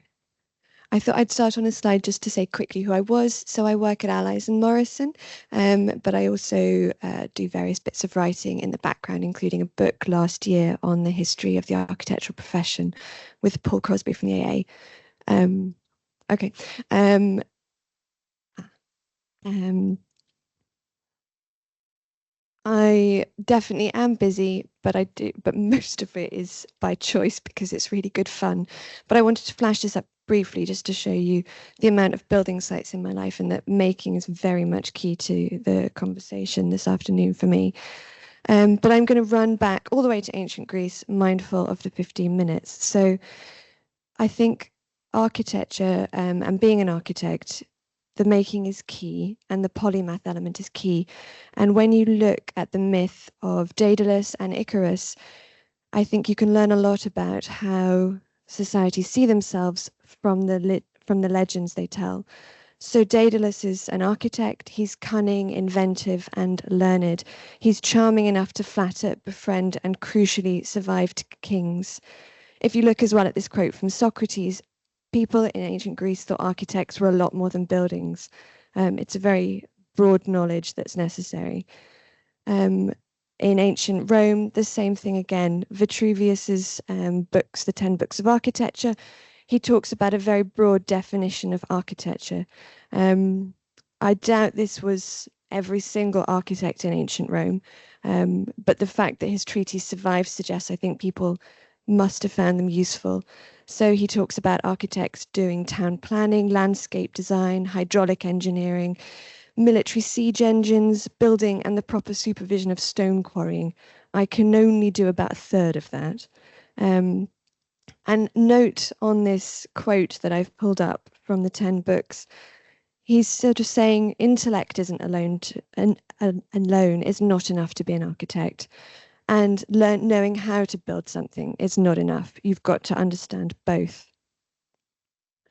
I thought I'd start on a slide just to say quickly who I was. So I work at Allies and Morrison, but I also do various bits of writing in the background, including a book last year on the history of the architectural profession with Paul Crosby from the AA. Okay. I definitely am busy, but most of it is by choice because it's really good fun. But I wanted to flash this up briefly just to show you the amount of building sites in my life, and that making is very much key to the conversation this afternoon for me. But I'm going to run back all the way to ancient Greece, mindful of the 15 minutes. So I think architecture and being an architect, the making is key and the polymath element is key. And when you look at the myth of Daedalus and Icarus, I think you can learn a lot about how societies see themselves from the legends they tell. So Daedalus is an architect. He's cunning, inventive, and learned. He's charming enough to flatter, befriend, and crucially survive kings. If you look as well at this quote from Socrates, people in ancient Greece thought architects were a lot more than buildings. It's a very broad knowledge that's necessary. In ancient Rome, the same thing again. Vitruvius's books, the 10 Books of Architecture, he talks about a very broad definition of architecture. I doubt this was every single architect in ancient Rome, but the fact that his treatise survived suggests I think people must have found them useful. So he talks about architects doing town planning, landscape design, hydraulic engineering, military siege engines, building, and the proper supervision of stone quarrying. I can only do about a third of that. And note on this quote that I've pulled up from the 10 books, he's sort of saying intellect isn't alone is not enough to be an architect. And knowing how to build something is not enough. You've got to understand both.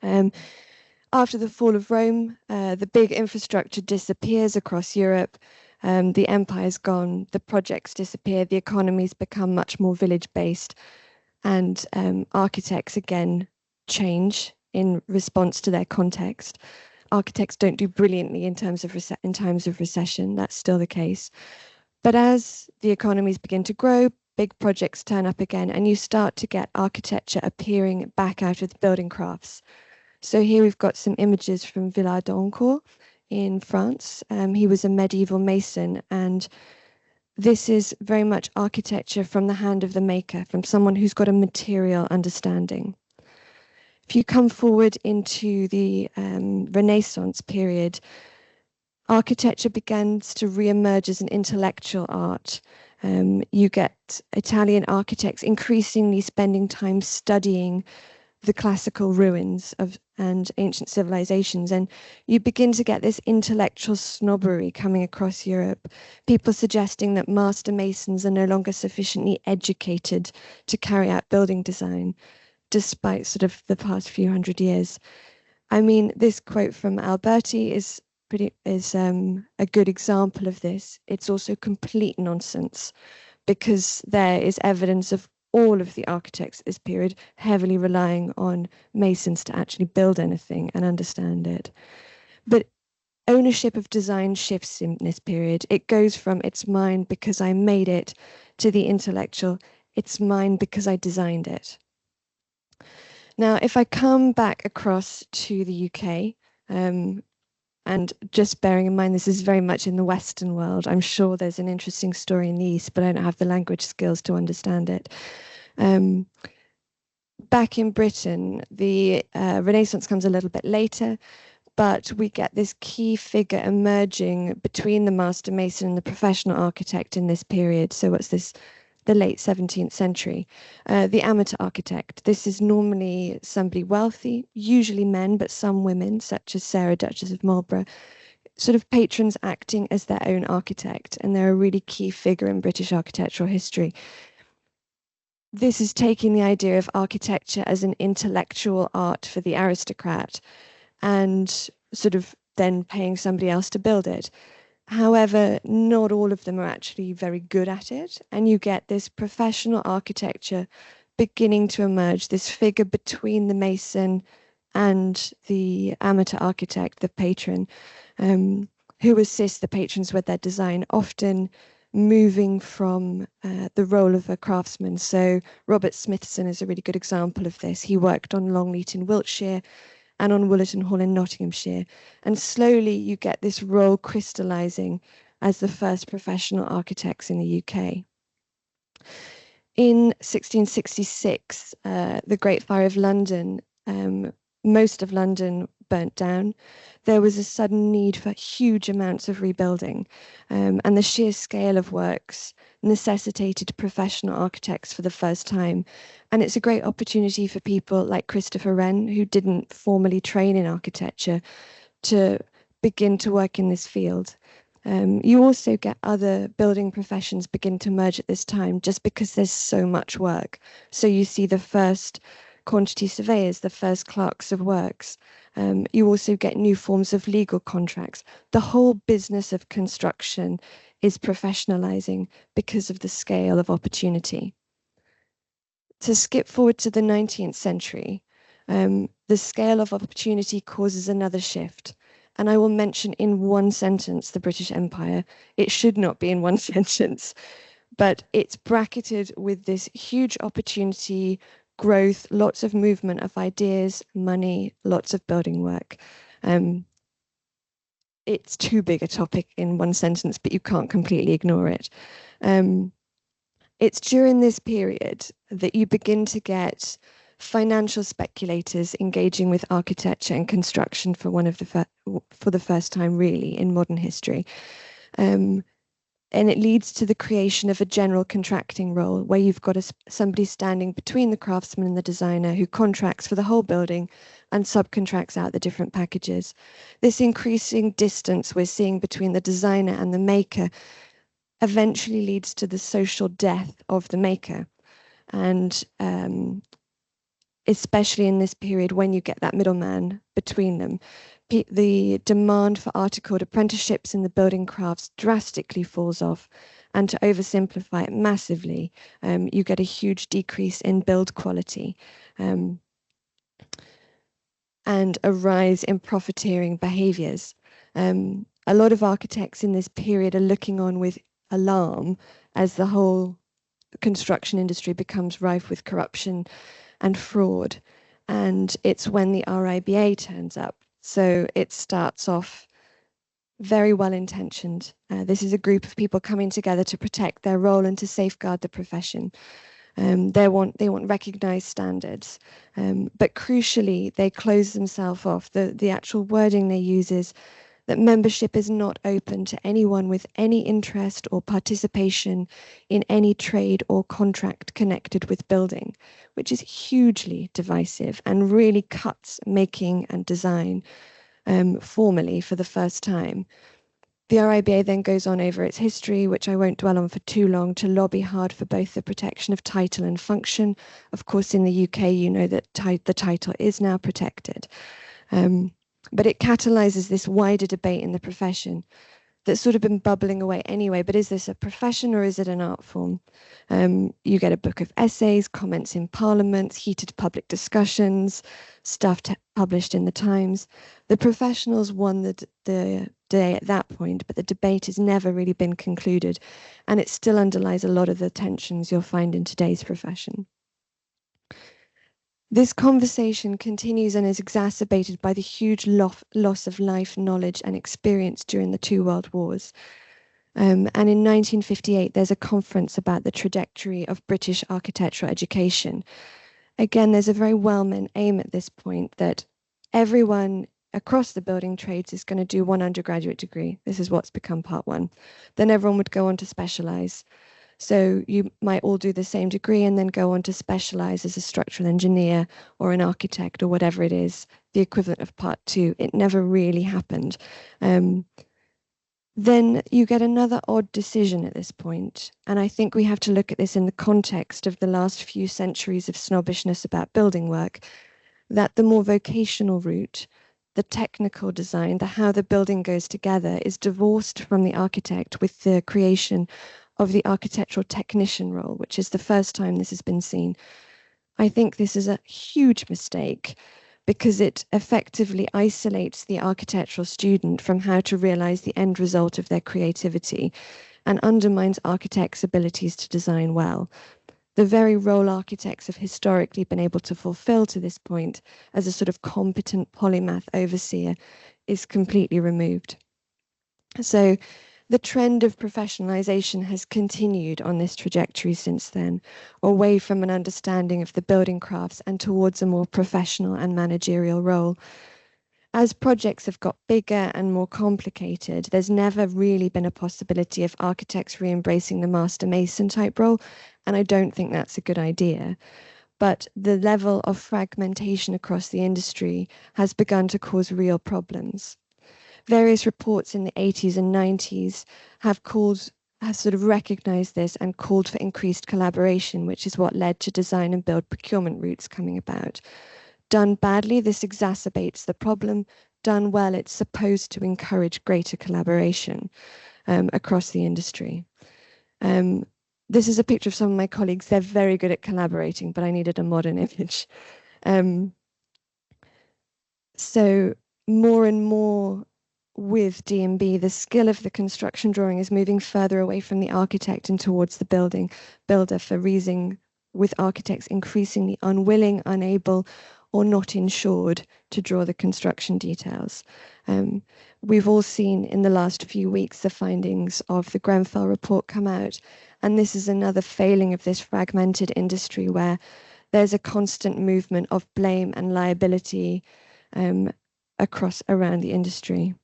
After the fall of Rome, the big infrastructure disappears across Europe. The empire's gone, the projects disappear, the economies become much more village-based, and architects again change in response to their context. Architects don't do brilliantly in times of recession. That's still the case. But as the economies begin to grow, big projects turn up again, and you start to get architecture appearing back out of the building crafts. So here we've got some images from Villard d'Ancourt in France. He was a medieval mason, and this is very much architecture from the hand of the maker, from someone who's got a material understanding. If you come forward into the Renaissance period, architecture begins to re-emerge as an intellectual art. You get Italian architects increasingly spending time studying the classical ruins and ancient civilizations, and you begin to get this intellectual snobbery coming across Europe, people suggesting that master masons are no longer sufficiently educated to carry out building design, despite sort of the past few hundred years. I mean, this quote from Alberti is a good example of this. It's also complete nonsense, because there is evidence of all of the architects at this period heavily relying on masons to actually build anything and understand it. But ownership of design shifts in this period. It goes from it's mine because I made it to the intellectual, it's mine because I designed it. Now, if I come back across to the UK, and just bearing in mind this is very much in the Western world, I'm sure there's an interesting story in the East, but I don't have the language skills to understand it. Back in Britain, the Renaissance comes a little bit later, but we get this key figure emerging between the master mason and the professional architect in this period. So what's this? The late 17th century, the amateur architect. This is normally somebody wealthy, usually men, but some women, such as Sarah, Duchess of Marlborough, sort of patrons acting as their own architect, and they're a really key figure in British architectural history. This is taking the idea of architecture as an intellectual art for the aristocrat and sort of then paying somebody else to build it. However, not all of them are actually very good at it, and you get this professional architecture beginning to emerge, this figure between the mason and the amateur architect, the patron, who assists the patrons with their design, often moving from the role of a craftsman. So Robert Smithson is a really good example of this. He worked on Longleat in Wiltshire and on Woollerton Hall in Nottinghamshire. And slowly you get this role crystallizing as the first professional architects in the UK. In 1666, the Great Fire of London, most of London burnt down. There was a sudden need for huge amounts of rebuilding, and the sheer scale of works necessitated professional architects for the first time. And it's a great opportunity for people like Christopher Wren, who didn't formally train in architecture, to begin to work in this field. You also get other building professions begin to merge at this time, just because there's so much work. So you see the first quantity surveyors, the first clerks of works. You also get new forms of legal contracts. The whole business of construction is professionalizing because of the scale of opportunity. To skip forward to the 19th century, the scale of opportunity causes another shift. And I will mention in one sentence the British Empire. It should not be in one sentence, but it's bracketed with this huge opportunity, growth, lots of movement of ideas, money, lots of building work. It's too big a topic in one sentence, but you can't completely ignore it. It's during this period that you begin to get financial speculators engaging with architecture and construction for the first time, really, in modern history. And it leads to the creation of a general contracting role, where you've got somebody standing between the craftsman and the designer, who contracts for the whole building and subcontracts out the different packages. This increasing distance we're seeing between the designer and the maker eventually leads to the social death of the maker. And especially in this period, when you get that middleman between them, the demand for articled apprenticeships in the building crafts drastically falls off. And to oversimplify it massively, you get a huge decrease in build quality, and a rise in profiteering behaviors. A lot of architects in this period are looking on with alarm as the whole construction industry becomes rife with corruption and fraud. And it's when the RIBA turns up. So it starts off very well intentioned. This is a group of people coming together to protect their role and to safeguard the profession. They want recognized standards, but crucially, they close themselves off. The actual wording they use is that membership is not open to anyone with any interest or participation in any trade or contract connected with building, which is hugely divisive and really cuts making and design formally for the first time. The RIBA then goes on over its history, which I won't dwell on for too long, to lobby hard for both the protection of title and function. Of course, in the UK, you know that the title is now protected. But it catalyzes this wider debate in the profession that's sort of been bubbling away anyway. But is this a profession or is it an art form? You get a book of essays, comments in parliaments, heated public discussions, stuff published in the Times. The professionals won the day at that point, but the debate has never really been concluded, and it still underlies a lot of the tensions you'll find in today's profession. This conversation continues and is exacerbated by the huge loss of life, knowledge, and experience during the two world wars. And in 1958, there's a conference about the trajectory of British architectural education. Again, there's a very well-meant aim at this point that everyone across the building trades is going to do one undergraduate degree. This is what's become part one. Then everyone would go on to specialize. So you might all do the same degree and then go on to specialize as a structural engineer or an architect or whatever it is, the equivalent of part two. It never really happened. Then you get another odd decision at this point. And I think we have to look at this in the context of the last few centuries of snobbishness about building work, that the more vocational route, the technical design, the how the building goes together, is divorced from the architect with the creation of the architectural technician role, which is the first time this has been seen. I think this is a huge mistake because it effectively isolates the architectural student from how to realize the end result of their creativity and undermines architects' abilities to design well. The very role architects have historically been able to fulfill to this point as a sort of competent polymath overseer is completely removed. So the trend of professionalisation has continued on this trajectory since then, away from an understanding of the building crafts and towards a more professional and managerial role. As projects have got bigger and more complicated, there's never really been a possibility of architects re-embracing the master mason type role, and I don't think that's a good idea. But the level of fragmentation across the industry has begun to cause real problems. Various reports in the 80s and 90s have sort of recognized this and called for increased collaboration, which is what led to design and build procurement routes coming about. Done badly, this exacerbates the problem. Done well, it's supposed to encourage greater collaboration across the industry. This is a picture of some of my colleagues. They're very good at collaborating, but I needed a modern image. So more and more with D&B, the skill of the construction drawing is moving further away from the architect and towards the builder for reasoning, with architects increasingly unwilling, unable, or not insured to draw the construction details. We've all seen in the last few weeks the findings of the Grenfell report come out, and this is another failing of this fragmented industry where there's a constant movement of blame and liability around the industry.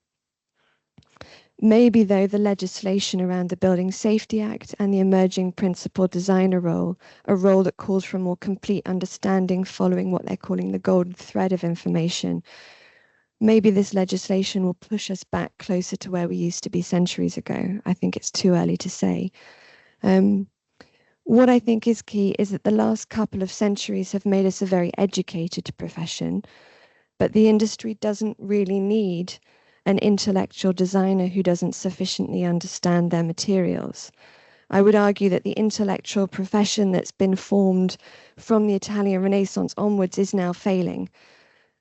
Maybe, though, the legislation around the Building Safety Act and the emerging principal designer role, a role that calls for a more complete understanding following what they're calling the golden thread of information, maybe this legislation will push us back closer to where we used to be centuries ago. I think it's too early to say. What I think is key is that the last couple of centuries have made us a very educated profession, but the industry doesn't really need an intellectual designer who doesn't sufficiently understand their materials. I would argue that the intellectual profession that's been formed from the Italian Renaissance onwards is now failing.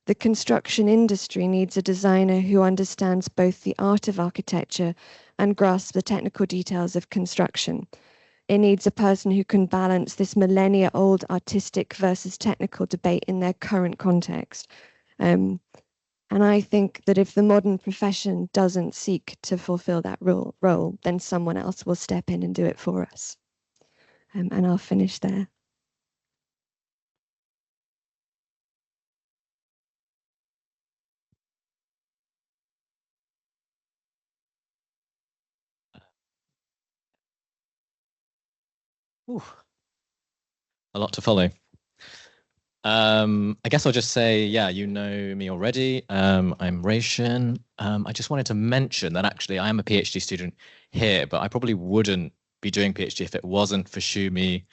The construction industry needs a designer who understands both the art of architecture and grasps the technical details of construction. It needs a person who can balance this millennia-old artistic versus technical debate in their current context. And And I think that if the modern profession doesn't seek to fulfill that role, then someone else will step in and do it for us. And I'll finish there. Ooh, a lot to follow. I guess I'll just say, yeah, you know me already. I'm Reishin. I just wanted to mention that actually I am a PhD student here, but I probably wouldn't be doing PhD if it wasn't for Shumi,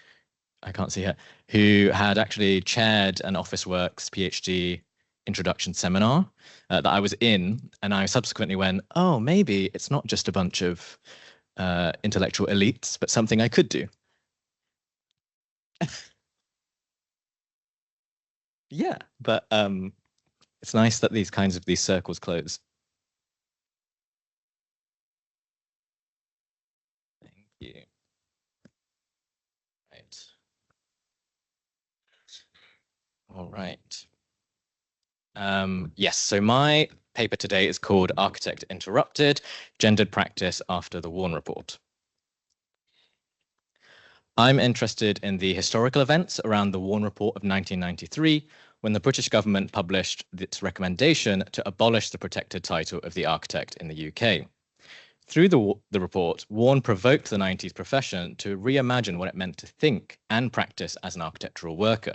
I can't see her, who had actually chaired an Officeworks PhD introduction seminar that I was in, and I subsequently went, oh, maybe it's not just a bunch of intellectual elites, but something I could do. Yeah, but it's nice that these circles close. Thank you. Right. All right. Yes, so my paper today is called Architect Interrupted, Gendered Practice After the Warne Report. I'm interested in the historical events around the Warne Report of 1993, when the British government published its recommendation to abolish the protected title of the architect in the UK. Through the report, Warne provoked the 90s profession to reimagine what it meant to think and practice as an architectural worker.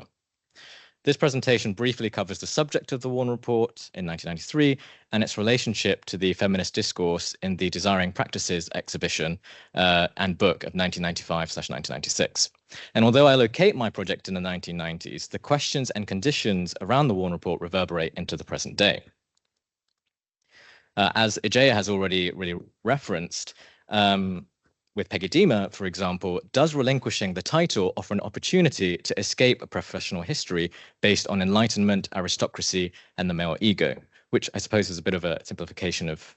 This presentation briefly covers the subject of the Warne Report in 1993 and its relationship to the feminist discourse in the Desiring Practices exhibition and book of 1995/1996. And although I locate my project in the 1990s, the questions and conditions around the Warne Report reverberate into the present day. As Igea has already really referenced, with Pegidema, for example, does relinquishing the title offer an opportunity to escape a professional history based on enlightenment, aristocracy, and the male ego, which I suppose is a bit of a simplification of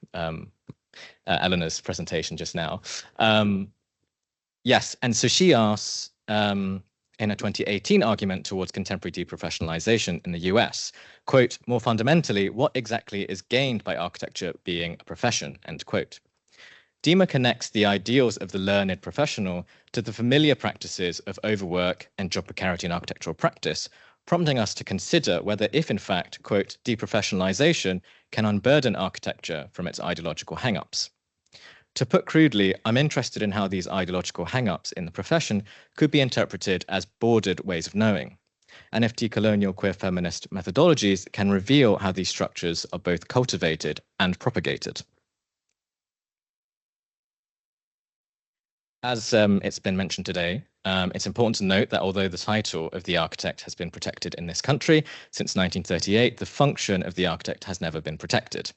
Eleanor's presentation just now. Yes, and so she asks, in a 2018 argument towards contemporary deprofessionalization in the US, quote, more fundamentally, what exactly is gained by architecture being a profession, end quote. Dema connects the ideals of the learned professional to the familiar practices of overwork and job precarity in architectural practice, prompting us to consider whether if in fact, quote, deprofessionalization can unburden architecture from its ideological hang-ups. To put crudely, I'm interested in how these ideological hang-ups in the profession could be interpreted as bordered ways of knowing, and if decolonial queer feminist methodologies can reveal how these structures are both cultivated and propagated. As it's been mentioned today, it's important to note that although the title of the architect has been protected in this country since 1938, the function of the architect has never been protected.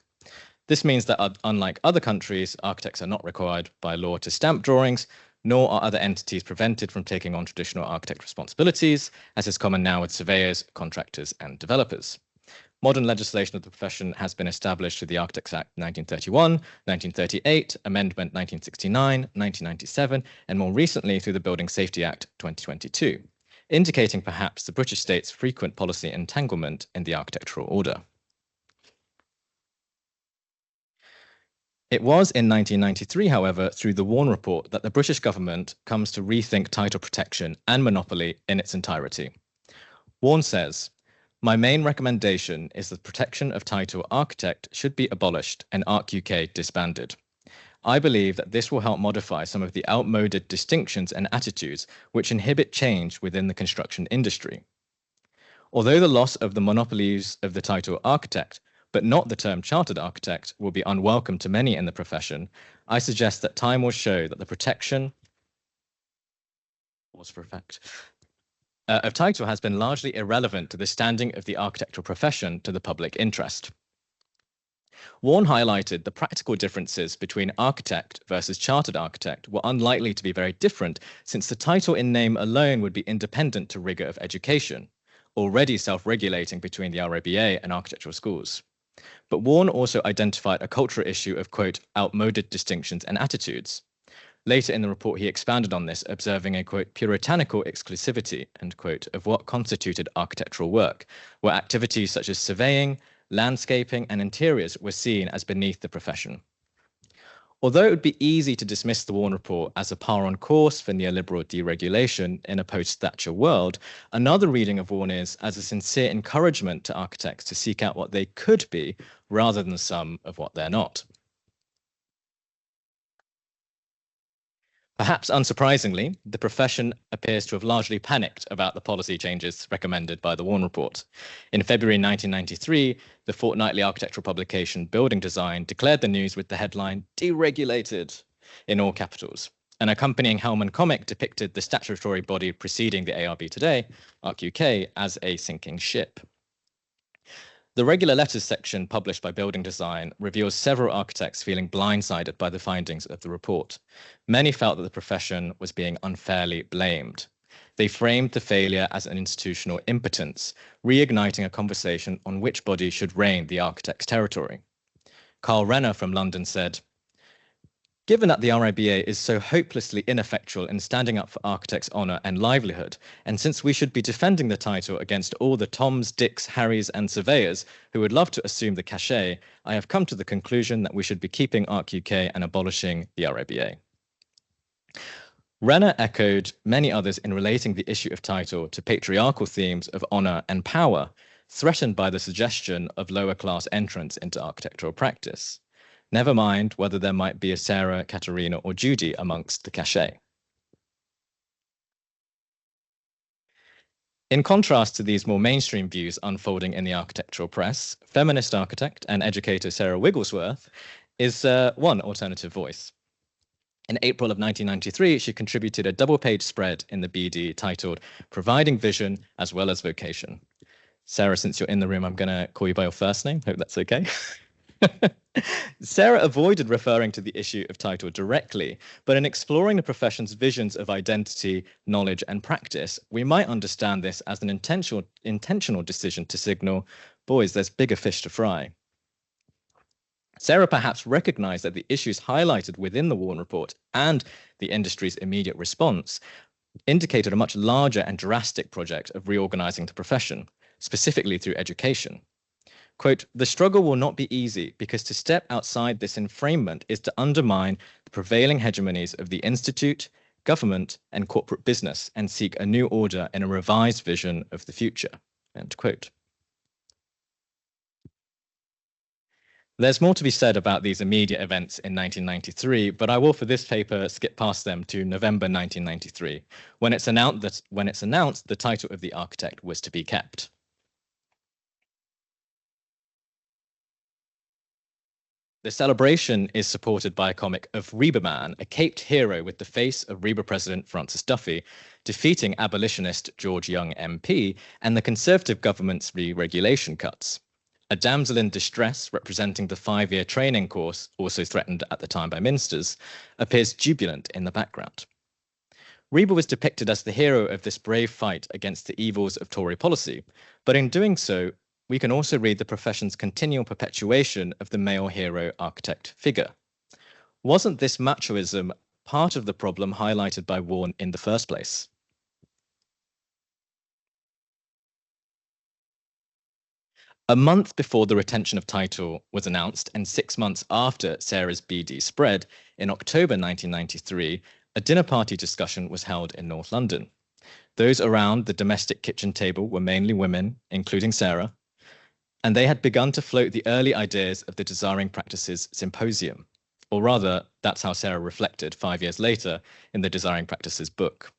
This means that unlike other countries, architects are not required by law to stamp drawings, nor are other entities prevented from taking on traditional architect responsibilities, as is common now with surveyors, contractors, and developers. Modern legislation of the profession has been established through the Architects Act 1931, 1938, Amendment 1969, 1997, and more recently through the Building Safety Act 2022, indicating perhaps the British state's frequent policy entanglement in the architectural order. It was in 1993, however, through the Warne Report that the British government comes to rethink title protection and monopoly in its entirety. Warne says, my main recommendation is that protection of title architect should be abolished and Arc UK disbanded. I believe that this will help modify some of the outmoded distinctions and attitudes which inhibit change within the construction industry. Although the loss of the monopolies of the title architect, but not the term chartered architect, will be unwelcome to many in the profession, I suggest that time will show that the protection of title has been largely irrelevant to the standing of the architectural profession to the public interest. Warne highlighted the practical differences between architect versus chartered architect were unlikely to be very different, since the title in name alone would be independent to rigor of education, already self-regulating between the RABA and architectural schools. But Warne also identified a cultural issue of, quote, outmoded distinctions and attitudes. Later in the report, he expanded on this, observing a, quote, puritanical exclusivity, end quote, of what constituted architectural work, where activities such as surveying, landscaping, and interiors were seen as beneath the profession. Although it would be easy to dismiss the Warne Report as a par on course for neoliberal deregulation in a post-Thatcher world, another reading of Warne is as a sincere encouragement to architects to seek out what they could be rather than some of what they're not. Perhaps unsurprisingly, the profession appears to have largely panicked about the policy changes recommended by the Warne Report. In February 1993, the fortnightly architectural publication Building Design declared the news with the headline, "Deregulated," in all capitals. An accompanying Hellman comic depicted the statutory body preceding the ARB today, ArcUK, as a sinking ship. The regular letters section published by Building Design reveals several architects feeling blindsided by the findings of the report. Many felt that the profession was being unfairly blamed. They framed the failure as an institutional impotence, reigniting a conversation on which body should reign the architect's territory. Carl Renner from London said, "Given that the RIBA is so hopelessly ineffectual in standing up for architects' honour and livelihood, and since we should be defending the title against all the Toms, Dicks, Harrys and surveyors who would love to assume the cachet, I have come to the conclusion that we should be keeping ArcUK and abolishing the RIBA." Renner echoed many others in relating the issue of title to patriarchal themes of honour and power, threatened by the suggestion of lower-class entrance into architectural practice. Never mind whether there might be a Sarah, Katerina, or Judy amongst the cachet. In contrast to these more mainstream views unfolding in the architectural press, feminist architect and educator Sarah Wigglesworth is one alternative voice. In April of 1993, she contributed a double-page spread in the BD titled "Providing Vision as Well as Vocation." Sarah, since you're in the room, I'm going to call you by your first name. Hope that's okay. Sarah avoided referring to the issue of title directly, but in exploring the profession's visions of identity, knowledge, and practice, we might understand this as an intentional decision to signal, boys, there's bigger fish to fry. Sarah perhaps recognized that the issues highlighted within the Warne Report and the industry's immediate response indicated a much larger and drastic project of reorganizing the profession, specifically through education. Quote, "The struggle will not be easy because to step outside this enframement is to undermine the prevailing hegemonies of the institute, government, and corporate business and seek a new order and a revised vision of the future." End quote. There's more to be said about these immediate events in 1993, but I will for this paper skip past them to November 1993, when it's announced the title of the architect was to be kept. The celebration is supported by a comic of Reberman, a caped hero with the face of Reber President Francis Duffy, defeating abolitionist George Young MP and the Conservative government's re-regulation cuts. A damsel in distress, representing the 5-year training course, also threatened at the time by ministers, appears jubilant in the background. Reber was depicted as the hero of this brave fight against the evils of Tory policy, but in doing so, we can also read the profession's continual perpetuation of the male hero architect figure. Wasn't this machoism part of the problem highlighted by Warne in the first place? A month before the retention of title was announced and 6 months after Sarah's BD spread, in October 1993, a dinner party discussion was held in North London. Those around the domestic kitchen table were mainly women, including Sarah, and they had begun to float the early ideas of the Desiring Practices Symposium. Or rather, that's how Sarah reflected 5 years later in the Desiring Practices book.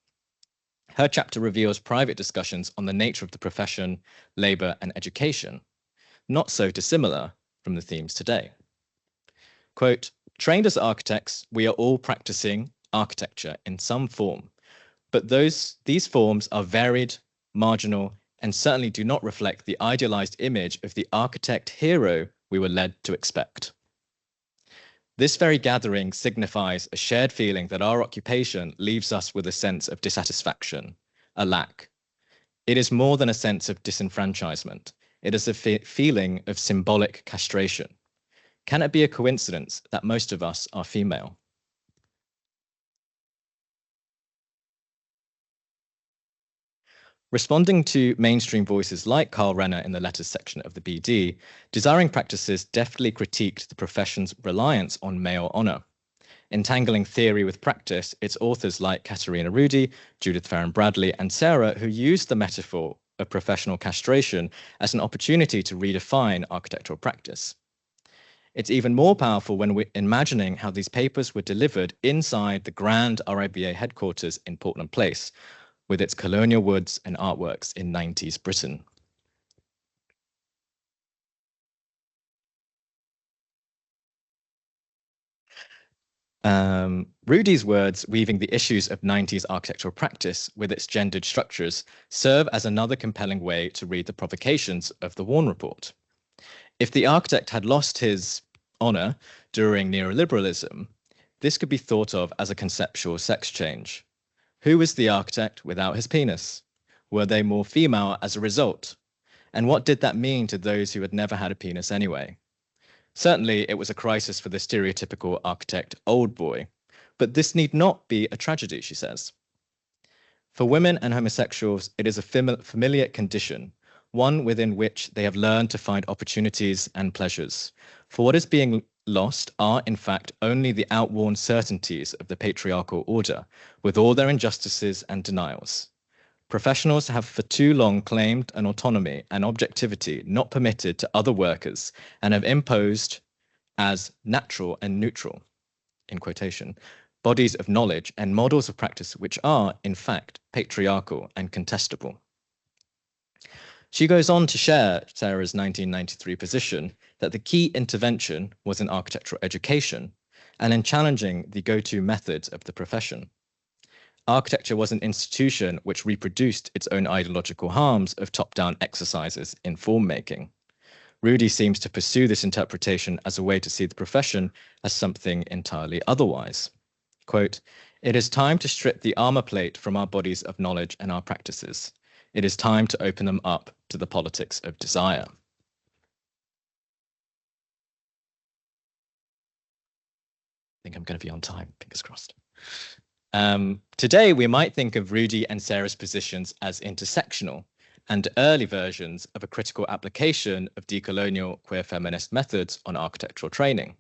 Her chapter reveals private discussions on the nature of the profession, labour, and education, not so dissimilar from the themes today. Quote, "Trained as architects, we are all practicing architecture in some form, but these forms are varied, marginal, and certainly do not reflect the idealized image of the architect hero we were led to expect. This very gathering signifies a shared feeling that our occupation leaves us with a sense of dissatisfaction, a lack. It is more than a sense of disenfranchisement. It is a feeling of symbolic castration. Can it be a coincidence that most of us are female?" Responding to mainstream voices like Karl Renner in the letters section of the BD, Desiring Practices deftly critiqued the profession's reliance on male honor. Entangling theory with practice, its authors like Katerina Rudi, Judith Farron Bradley, and Sarah, who used the metaphor of professional castration as an opportunity to redefine architectural practice. It's even more powerful when we're imagining how these papers were delivered inside the grand RIBA headquarters in Portland Place, with its colonial woods and artworks in 90s Britain. Rudi's words, weaving the issues of 90s architectural practice with its gendered structures, serve as another compelling way to read the provocations of the Warne Report. If the architect had lost his honor during neoliberalism, this could be thought of as a conceptual sex change. Who was the architect without his penis? Were they more female as a result? And what did that mean to those who had never had a penis anyway? Certainly, it was a crisis for the stereotypical architect old boy, but this need not be a tragedy, she says. For women and homosexuals, it is a familiar condition, one within which they have learned to find opportunities and pleasures. For what is being lost are, in fact, only the outworn certainties of the patriarchal order, with all their injustices and denials. Professionals have for too long claimed an autonomy and objectivity not permitted to other workers and have imposed as natural and neutral, in quotation, bodies of knowledge and models of practice which are, in fact, patriarchal and contestable. She goes on to share Sarah's 1993 position that the key intervention was in architectural education and in challenging the go-to methods of the profession. Architecture was an institution which reproduced its own ideological harms of top-down exercises in form-making. Rudi seems to pursue this interpretation as a way to see the profession as something entirely otherwise. Quote, "It is time to strip the armor plate from our bodies of knowledge and our practices. It is time to open them up to the politics of desire." I think I'm going to be on time, fingers crossed. Today, we might think of Rudi and Sarah's positions as intersectional and early versions of a critical application of decolonial queer feminist methods on architectural training.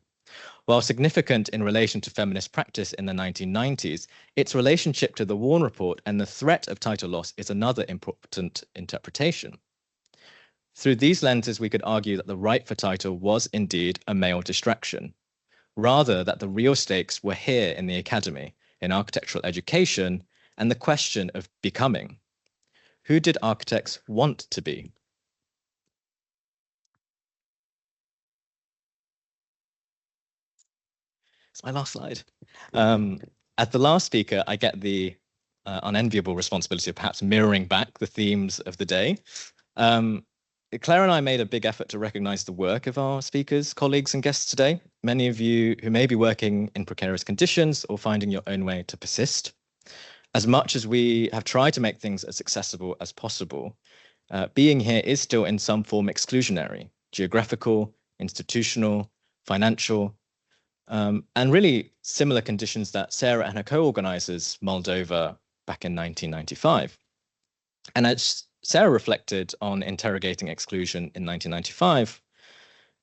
While significant in relation to feminist practice in the 1990s, its relationship to the Warne Report and the threat of title loss is another important interpretation. Through these lenses, we could argue that the right for title was indeed a male distraction, rather that the real stakes were here in the academy, in architectural education, and the question of becoming. Who did architects want to be? It's my last slide. As the last speaker, I get the unenviable responsibility of perhaps mirroring back the themes of the day. Claire and I made a big effort to recognize the work of our speakers, colleagues, and guests today, many of you who may be working in precarious conditions or finding your own way to persist. As much as we have tried to make things as accessible as possible, being here is still in some form exclusionary, geographical, institutional, financial, and really similar conditions that Sarah and her co-organizers mulled over back in 1995. And as Sarah reflected on Interrogating Exclusion in 1995,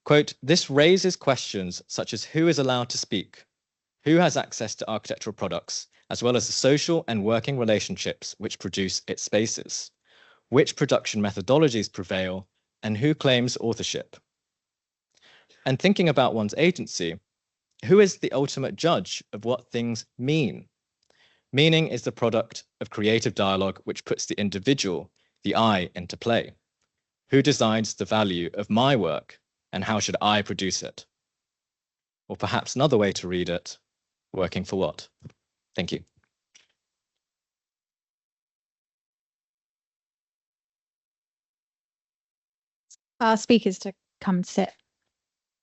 quote, "This raises questions such as who is allowed to speak, who has access to architectural products, as well as the social and working relationships which produce its spaces, which production methodologies prevail, and who claims authorship. And thinking about one's agency, who is the ultimate judge of what things mean? Meaning is the product of creative dialogue which puts the individual, the I, into play. Who decides the value of my work and how should I produce it?" Or perhaps another way to read it, working for what? Thank you. Our speakers to come and sit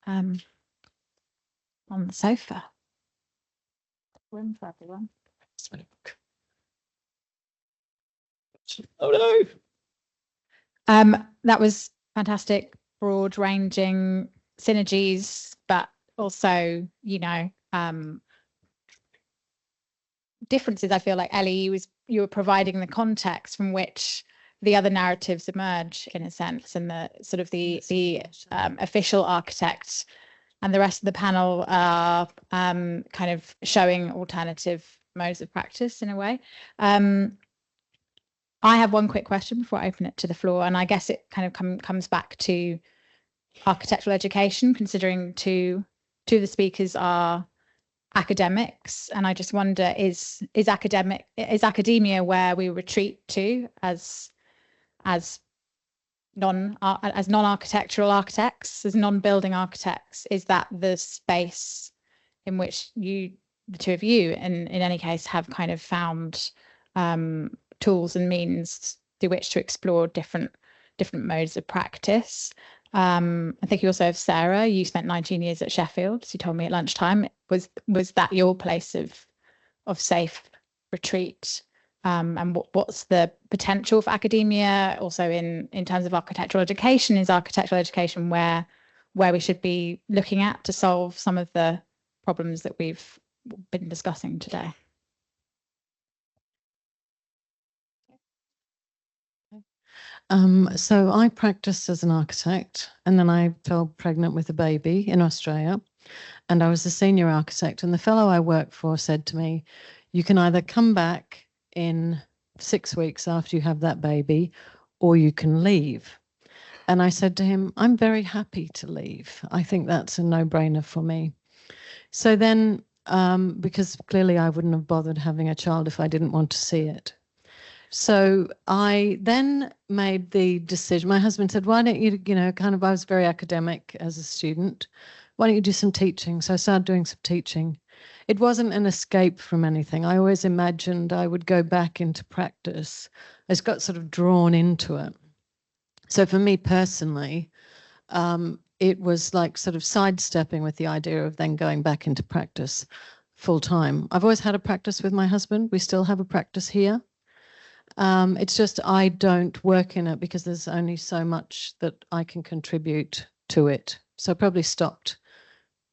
on the sofa. Room for everyone. Oh no! That was fantastic, broad-ranging synergies, but also, you know, differences. I feel like Ellie, you were providing the context from which the other narratives emerge in a sense, and the sort of the official architect and the rest of the panel are kind of showing alternative modes of practice in a way. I have one quick question before I open it to the floor, and I guess it kind of comes back to architectural education, considering two of the speakers are academics, and I just wonder, is academia where we retreat to as non-architectural architects, as non-building architects? Is that the space in which the two of you, in any case, have kind of found tools and means through which to explore different modes of practice? I think you also have Sarah. You spent 19 years at Sheffield, as you told me at lunchtime. Was that your place of safe retreat? And what's the potential for academia also in terms of architectural education? Is architectural education where we should be looking at to solve some of the problems that we've been discussing today? So I practiced as an architect, and then I fell pregnant with a baby in Australia, and I was a senior architect, and the fellow I worked for said to me, you can either come back in 6 weeks after you have that baby, or you can leave. And I said to him, I'm very happy to leave. I think that's a no-brainer for me. So then, because clearly I wouldn't have bothered having a child if I didn't want to see it. So I then made the decision. My husband said, why don't you, I was very academic as a student. Why don't you do some teaching? So I started doing some teaching. It wasn't an escape from anything. I always imagined I would go back into practice. I just got sort of drawn into it. So for me personally, it was like sort of sidestepping with the idea of then going back into practice full time. I've always had a practice with my husband. We still have a practice here. It's just I don't work in it because there's only so much that I can contribute to it. So I probably stopped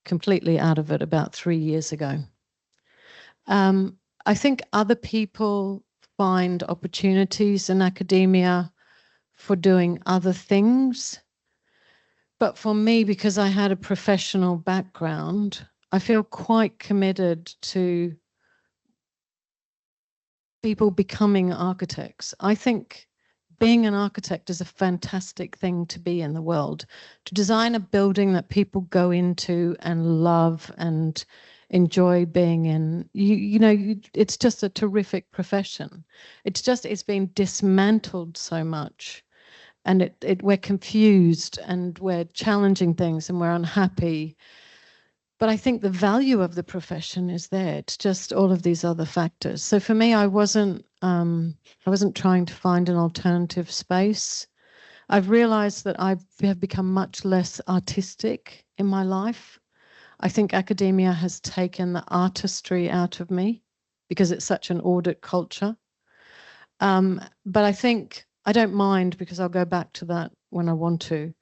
completely out of it about 3 years ago. I think other people find opportunities in academia for doing other things. But for me, because I had a professional background, I feel quite committed to people becoming architects. I think being an architect is a fantastic thing to be in the world. To design a building that people go into and love and enjoy being in, it's just a terrific profession. It's been dismantled so much, and we're confused and we're challenging things and we're unhappy. But I think the value of the profession is there. It's just all of these other factors. So for me, I wasn't trying to find an alternative space. I've realized that I have become much less artistic in my life. I think academia has taken the artistry out of me because it's such an audit culture. But I think I don't mind, because I'll go back to that when I want to.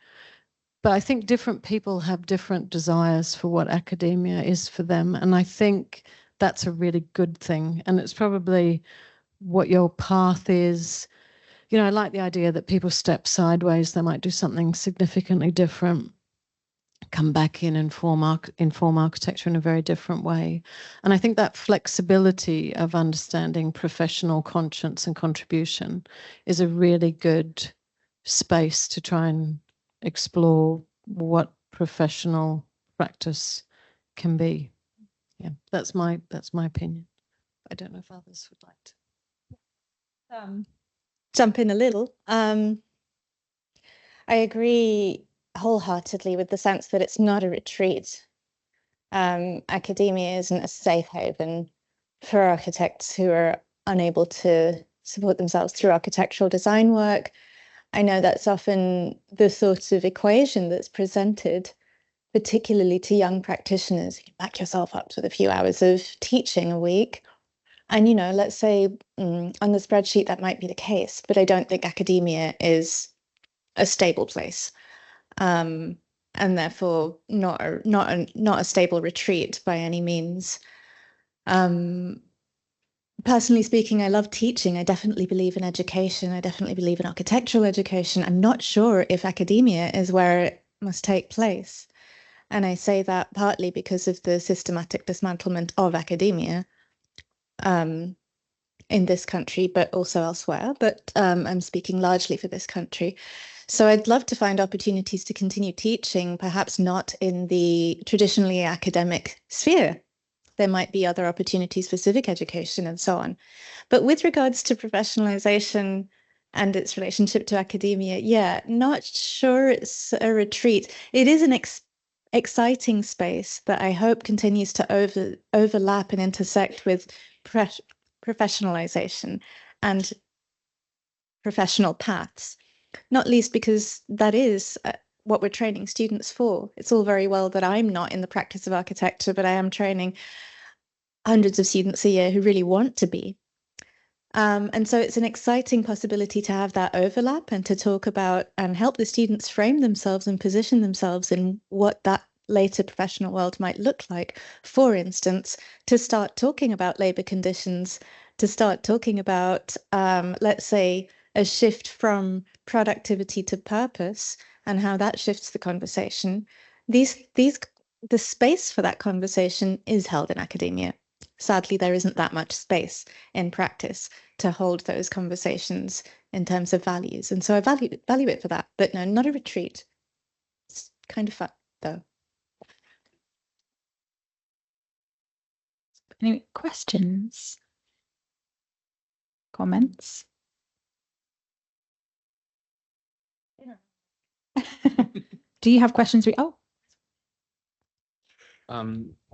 But I think different people have different desires for what academia is for them. And I think that's a really good thing. And it's probably what your path is. I like the idea that people step sideways. They might do something significantly different, come back in and form architecture in a very different way. And I think that flexibility of understanding professional conscience and contribution is a really good space to try and explore what professional practice can be. Yeah, that's my opinion. I don't know if others would like to jump in a little. I agree wholeheartedly with the sense that it's not a retreat. Academia isn't a safe haven for architects who are unable to support themselves through architectural design work. I know that's often the sort of equation that's presented, particularly to young practitioners. You back yourself up with a few hours of teaching a week. And, let's say on the spreadsheet that might be the case, but I don't think academia is a stable place, and therefore not a stable retreat by any means. personally speaking, I love teaching. I definitely believe in education. I definitely believe in architectural education. I'm not sure if academia is where it must take place. And I say that partly because of the systematic dismantlement of academia in this country, but also elsewhere. But I'm speaking largely for this country. So I'd love to find opportunities to continue teaching, perhaps not in the traditionally academic sphere. There might be other opportunities for civic education and so on. But with regards to professionalization and its relationship to academia, yeah, not sure it's a retreat. It is an exciting space that I hope continues to overlap and intersect with professionalization and professional paths, not least because that is what we're training students for. It's all very well that I'm not in the practice of architecture, but I am training hundreds of students a year who really want to be. And so it's an exciting possibility to have that overlap and to talk about and help the students frame themselves and position themselves in what that later professional world might look like. For instance, to start talking about labor conditions, to start talking about, let's say, a shift from productivity to purpose and how that shifts the conversation. The space for that conversation is held in academia. Sadly, there isn't that much space in practice to hold those conversations in terms of values. And so I value it for that. But no, not a retreat. It's kind of fun, though. Any questions? Comments? Do you have questions?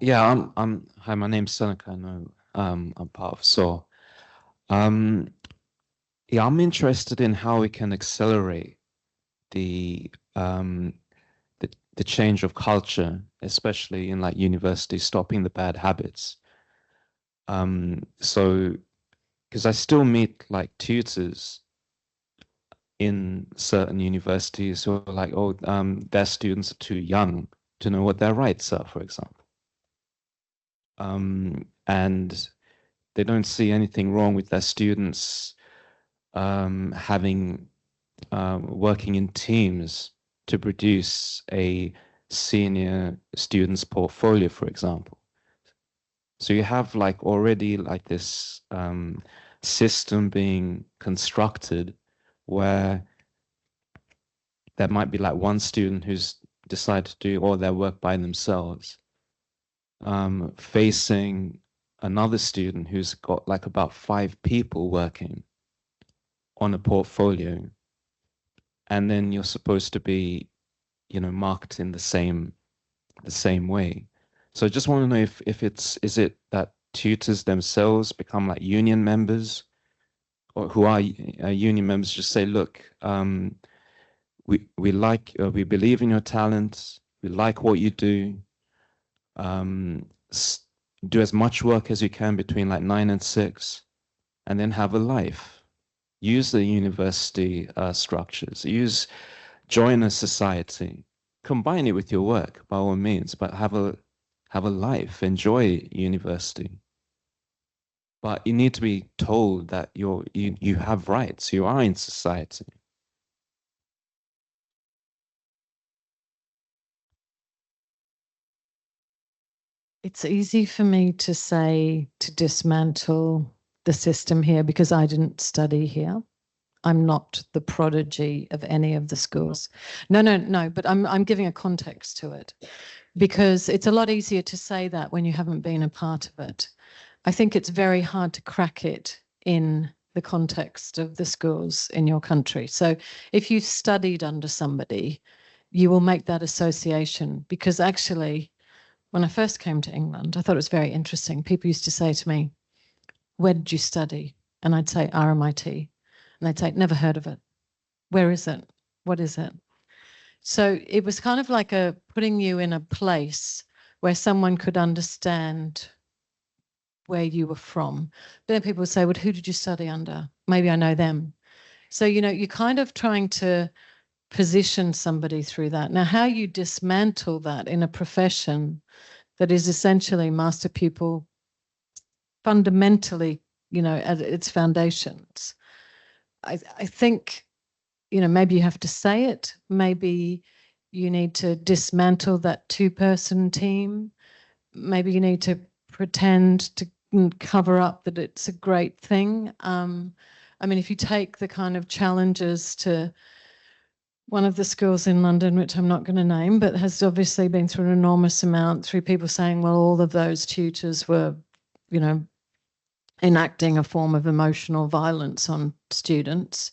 Yeah, hi, my name's Seneca. I know I'm part of SOAR. Yeah, I'm interested in how we can accelerate the change of culture, especially in like universities, stopping the bad habits. So, because I still meet like tutors in certain universities who are like, oh, their students are too young to know what their rights are, for example. And they don't see anything wrong with their students having working in teams to produce a senior student's portfolio, for example. So you have like already like this system being constructed where there might be like one student who's decided to do all their work by themselves, facing another student who's got like about 5 people working on a portfolio, and then you're supposed to be, you know, marked in the same way. So I just want to know if is it that tutors themselves become like union members, or who are union members just say, look, we believe in your talents, we like what you do, do as much work as you can between like 9 and 6, and then have a life. Use the university structures, join a society, combine it with your work by all means, but have a life, enjoy university. But you need to be told that you have rights, you are in society. It's easy for me to say to dismantle the system here because I didn't study here. I'm not the prodigy of any of the schools. No, but I'm giving a context to it because it's a lot easier to say that when you haven't been a part of it. I think it's very hard to crack it in the context of the schools in your country. So if you studied under somebody, you will make that association because actually, when I first came to England, I thought it was very interesting. People used to say to me, where did you study? And I'd say RMIT. And they'd say, never heard of it. Where is it? What is it? So it was kind of like putting you in a place where someone could understand where you were from. But then people would say, well, who did you study under? Maybe I know them. So, you know, you're kind of trying to position somebody through that. Now, how you dismantle that in a profession that is essentially master pupil, fundamentally you know, at its foundations. I think, you know, maybe you have to say it, maybe you need to dismantle that two-person team, maybe you need to pretend to cover up that it's a great thing. I mean, if you take the kind of challenges to one of the schools in London, which I'm not going to name, but has obviously been through an enormous amount through people saying, well, all of those tutors were, you know, enacting a form of emotional violence on students.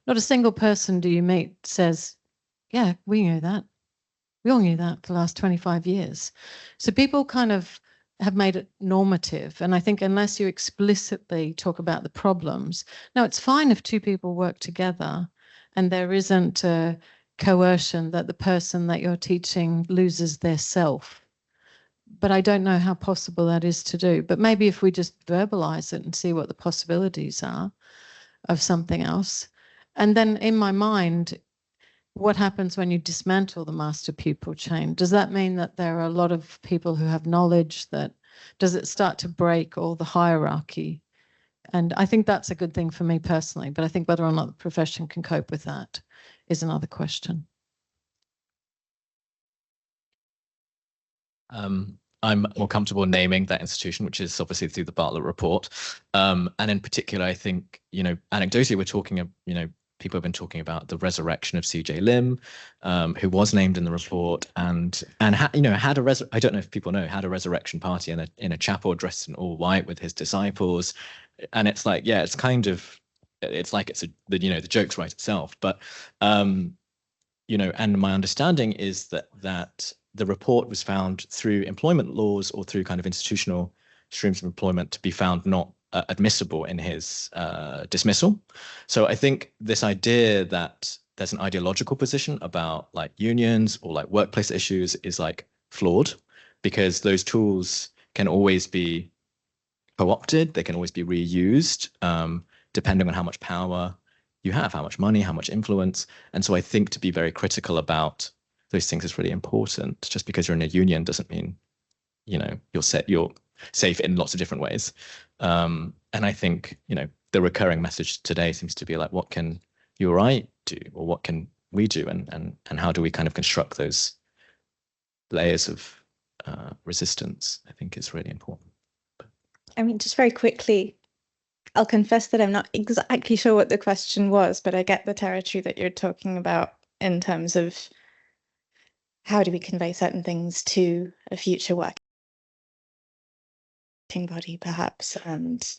Not a single person do you meet says, yeah, we knew that. We all knew that for the last 25 years. So people kind of have made it normative. And I think unless you explicitly talk about the problems, now it's fine if two people work together and there isn't a coercion that the person that you're teaching loses their self. But I don't know how possible that is to do. But maybe if we just verbalize it and see what the possibilities are of something else. And then in my mind, what happens when you dismantle the master-pupil chain? Does that mean that there are a lot of people who have knowledge? That does it start to break all the hierarchy? And I think that's a good thing for me personally, but I think whether or not the profession can cope with that is another question. I'm more comfortable naming that institution, which is obviously through the Bartlett report. And in particular, I think, you know, anecdotally, we're talking, you know, people have been talking about the resurrection of CJ Lim, who was named in the report, and you know, had a I don't know if people know, had a resurrection party in a chapel dressed in all white with his disciples, and it's like, yeah, it's kind of, it's like it's you know, the joke's right itself, but you know, and my understanding is that the report was found through employment laws or through kind of institutional streams of employment to be found not admissible in his dismissal. So I think this idea that there's an ideological position about like unions or like workplace issues is like flawed, because those tools can always be co-opted, they can always be reused, depending on how much power you have, how much money, how much influence. And so I think to be very critical about those things is really important. Just because you're in a union doesn't mean, you know, you're safe in lots of different ways. And I think, you know, the recurring message today seems to be like, what can you or I do, or what can we do, and how do we kind of construct those layers of resistance, I think is really important. I mean, just very quickly, I'll confess that I'm not exactly sure what the question was, but I get the territory that you're talking about in terms of how do we convey certain things to a future working body, perhaps, and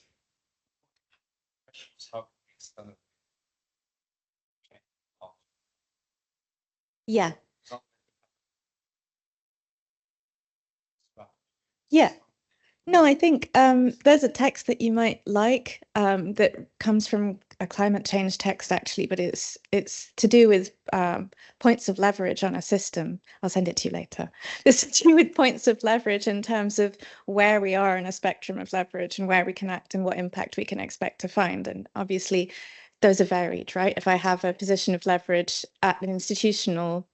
yeah. Yeah. No, I think there's a text that you might like that comes from a climate change text, actually, but it's to do with points of leverage on a system. I'll send it to you later. It's to do with points of leverage in terms of where we are in a spectrum of leverage and where we can act and what impact we can expect to find. And obviously, those are varied, right? If I have a position of leverage at an institutional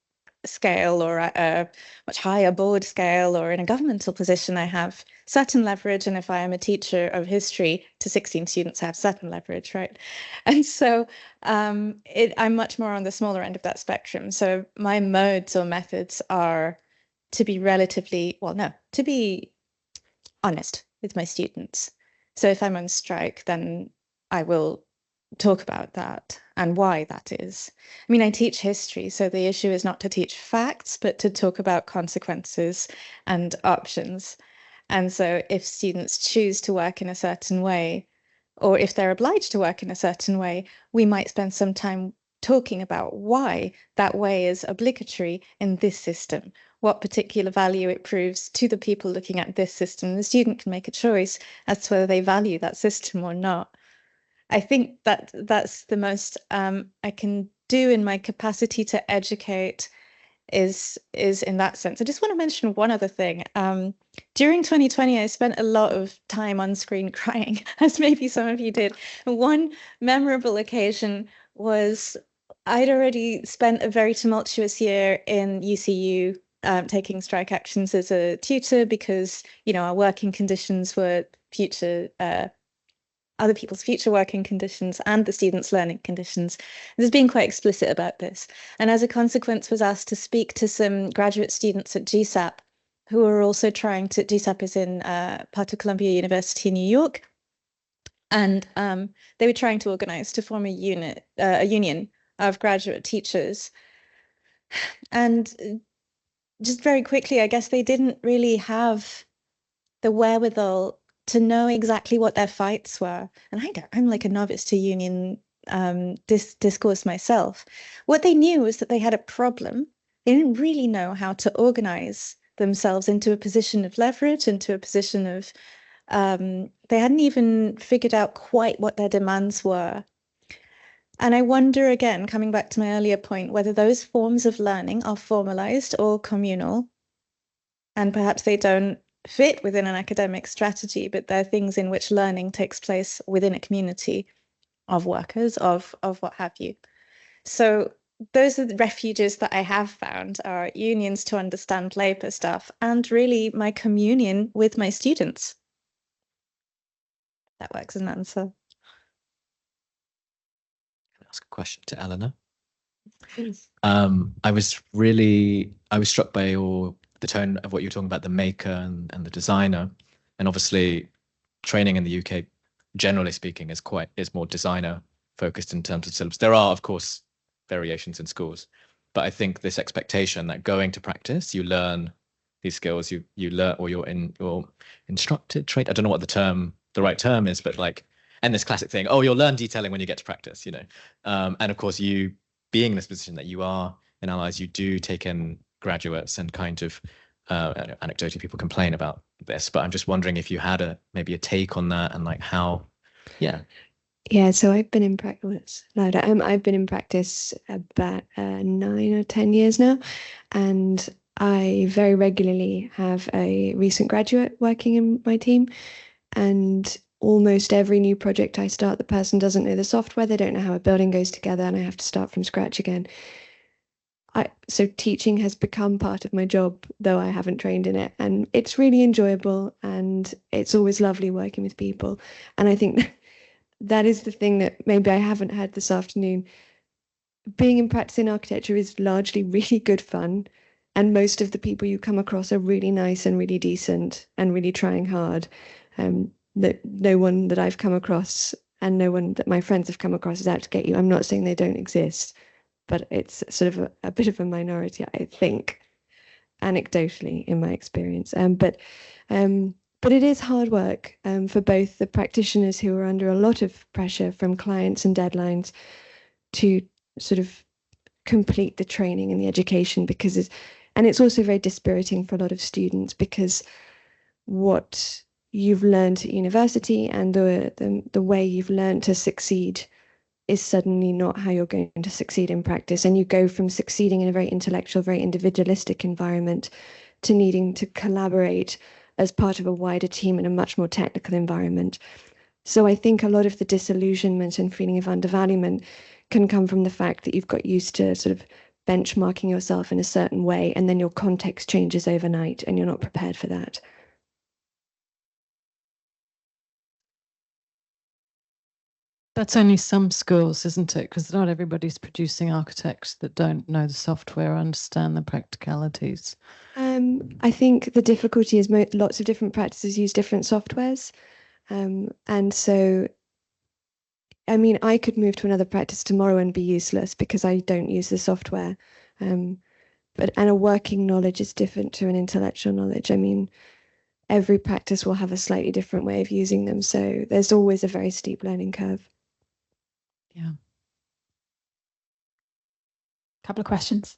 scale or at a much higher board scale or in a governmental position, I have certain leverage. And if I am a teacher of history to 16 students, I have certain leverage, right? And so I'm much more on the smaller end of that spectrum. So my modes or methods are to be to be honest with my students. So if I'm on strike, then I will talk about that and why that is. I mean, I teach history, so the issue is not to teach facts, but to talk about consequences and options. And so if students choose to work in a certain way, or if they're obliged to work in a certain way, we might spend some time talking about why that way is obligatory in this system, what particular value it proves to the people looking at this system. The student can make a choice as to whether they value that system or not. I think that that's the most I can do in my capacity to educate is in that sense. I just want to mention one other thing. During 2020, I spent a lot of time on screen crying, as maybe some of you did. One memorable occasion was I'd already spent a very tumultuous year in UCU taking strike actions as a tutor because, you know, our working conditions were future other people's future working conditions and the students' learning conditions. There's been quite explicit about this. And as a consequence, was asked to speak to some graduate students at GSAP who are also trying to, GSAP is in part of Columbia University in New York. And they were trying to organize to form a union of graduate teachers. And just very quickly, I guess they didn't really have the wherewithal to know exactly what their fights were. And I'm like a novice to union discourse myself. What they knew was that they had a problem. They didn't really know how to organize themselves into a position of leverage, into a position of, they hadn't even figured out quite what their demands were. And I wonder, again, coming back to my earlier point, whether those forms of learning are formalized or communal, and perhaps they don't fit within an academic strategy, but they're things in which learning takes place within a community of workers, of what have you. So those are the refuges that I have found, are unions to understand labor stuff, and really my communion with my students. That works as an answer. Can I ask a question to Eleanor? Please. I was struck by the tone of what you were talking about, the maker and the designer. And obviously training in the UK, generally speaking, is more designer focused in terms of syllabus. There are, of course, variations in schools, but I think this expectation that going to practice, you learn these skills, you learn, or you're instructed, trained. I don't know what the right term is, but like, and this classic thing, oh, you'll learn detailing when you get to practice, you know. And of course, you being in this position that you are in Allies, you do take in graduates, and kind of anecdotally people complain about this, but I'm just wondering if you had maybe a take on that, and like how, yeah. Yeah, so I've been in practice. I've been in practice about 9 or 10 years now, and I very regularly have a recent graduate working in my team, and almost every new project I start, the person doesn't know the software, they don't know how a building goes together, and I have to start from scratch again. So teaching has become part of my job, though I haven't trained in it, and it's really enjoyable, and it's always lovely working with people. And I think that is the thing that maybe I haven't had this afternoon. Being in practice in architecture is largely really good fun, and most of the people you come across are really nice and really decent and really trying hard. That no one that I've come across, and no one that my friends have come across, is out to get you. I'm not saying they don't exist, but it's sort of a bit of a minority, I think, anecdotally in my experience. But it is hard work for both the practitioners, who are under a lot of pressure from clients and deadlines, to sort of complete the training and the education, because it's also very dispiriting for a lot of students, because what you've learned at university and the way you've learned to succeed is suddenly not how you're going to succeed in practice. And you go from succeeding in a very intellectual, very individualistic environment to needing to collaborate as part of a wider team in a much more technical environment. So I think a lot of the disillusionment and feeling of undervaluement can come from the fact that you've got used to sort of benchmarking yourself in a certain way, and then your context changes overnight and you're not prepared for that. That's only some schools, isn't it? Because not everybody's producing architects that don't know the software or understand the practicalities. I think the difficulty is lots of different practices use different softwares. And so, I mean, I could move to another practice tomorrow and be useless because I don't use the software. And a working knowledge is different to an intellectual knowledge. I mean, every practice will have a slightly different way of using them. So there's always a very steep learning curve. Yeah. Couple of questions.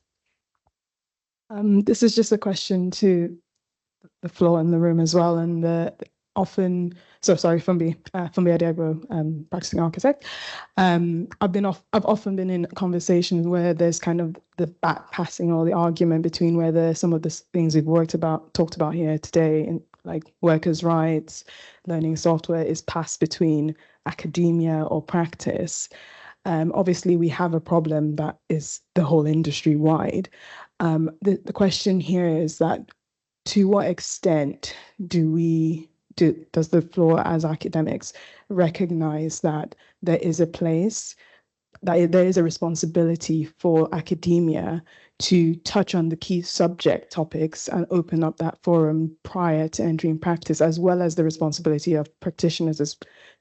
This is just a question to the floor in the room as well, and often. So sorry, Fumbi Adiagbo, practicing architect. I've often been in conversations where there's kind of the backpassing or the argument between whether some of the things we've talked about here today, in like workers' rights, learning software, is passed between academia or practice. Obviously, we have a problem that is the whole industry wide. The question here is that, to what extent do we does the floor as academics recognize that there is a place, that there is a responsibility for academia to touch on the key subject topics and open up that forum prior to entering practice, as well as the responsibility of practitioners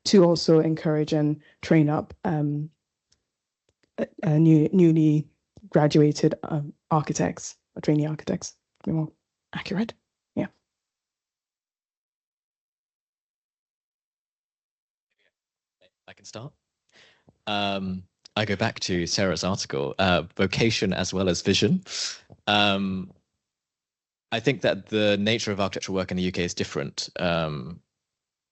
to also encourage and train up newly graduated architects or trainee architects, to be more accurate. Yeah. I can start. I go back to Sarah's article, vocation as well as vision. I think that the nature of architectural work in the UK is different.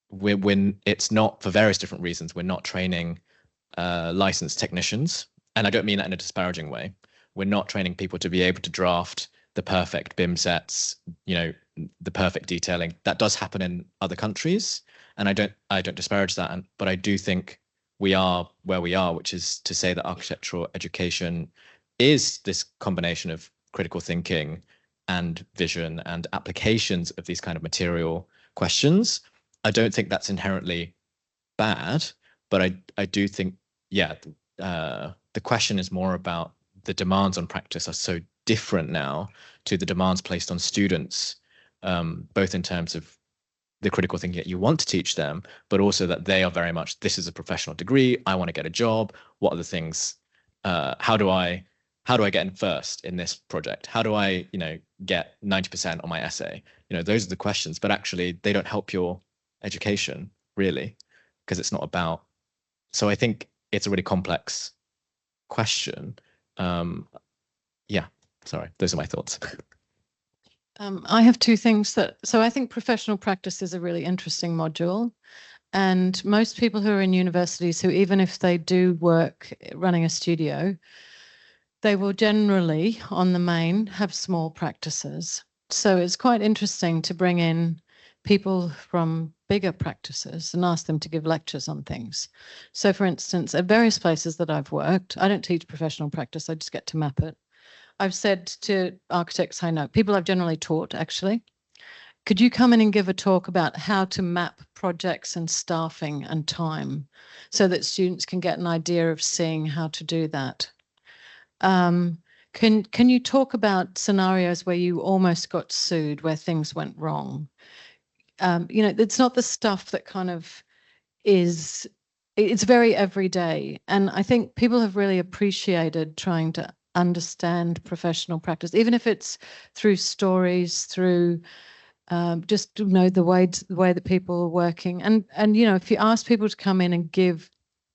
When it's not, for various different reasons, we're not training licensed technicians. And I don't mean that in a disparaging way. We're not training people to be able to draft the perfect BIM sets, you know, the perfect detailing. That does happen in other countries, and I don't disparage that. But I do think we are where we are, which is to say that architectural education is this combination of critical thinking and vision and applications of these kind of material questions. I don't think that's inherently bad, but I do think, yeah, the question is more about the demands on practice are so different now to the demands placed on students, both in terms of the critical thinking that you want to teach them, but also that they are very much, this is a professional degree, I want to get a job, what are the things, how do I get in first in this project? How do I, you know, get 90% on my essay? You know, those are the questions, but actually they don't help your education really, because it's not about, so I think it's a really complex question. Yeah, sorry, those are my thoughts. I have two things so I think professional practice is a really interesting module. And most people who are in universities, who even if they do work running a studio, they will generally, on the main, have small practices. So it's quite interesting to bring in people from bigger practices and ask them to give lectures on things. So for instance, at various places that I've worked, I don't teach professional practice, I just get to map it. I've said to architects I know, people I've generally taught actually, could you come in and give a talk about how to map projects and staffing and time so that students can get an idea of seeing how to do that? Can you talk about scenarios where you almost got sued, where things went wrong? You know, it's not the stuff that kind of is, it's very everyday. And I think people have really appreciated trying to understand professional practice, even if it's through stories, through just to know the way that people are working. And you know, if you ask people to come in and give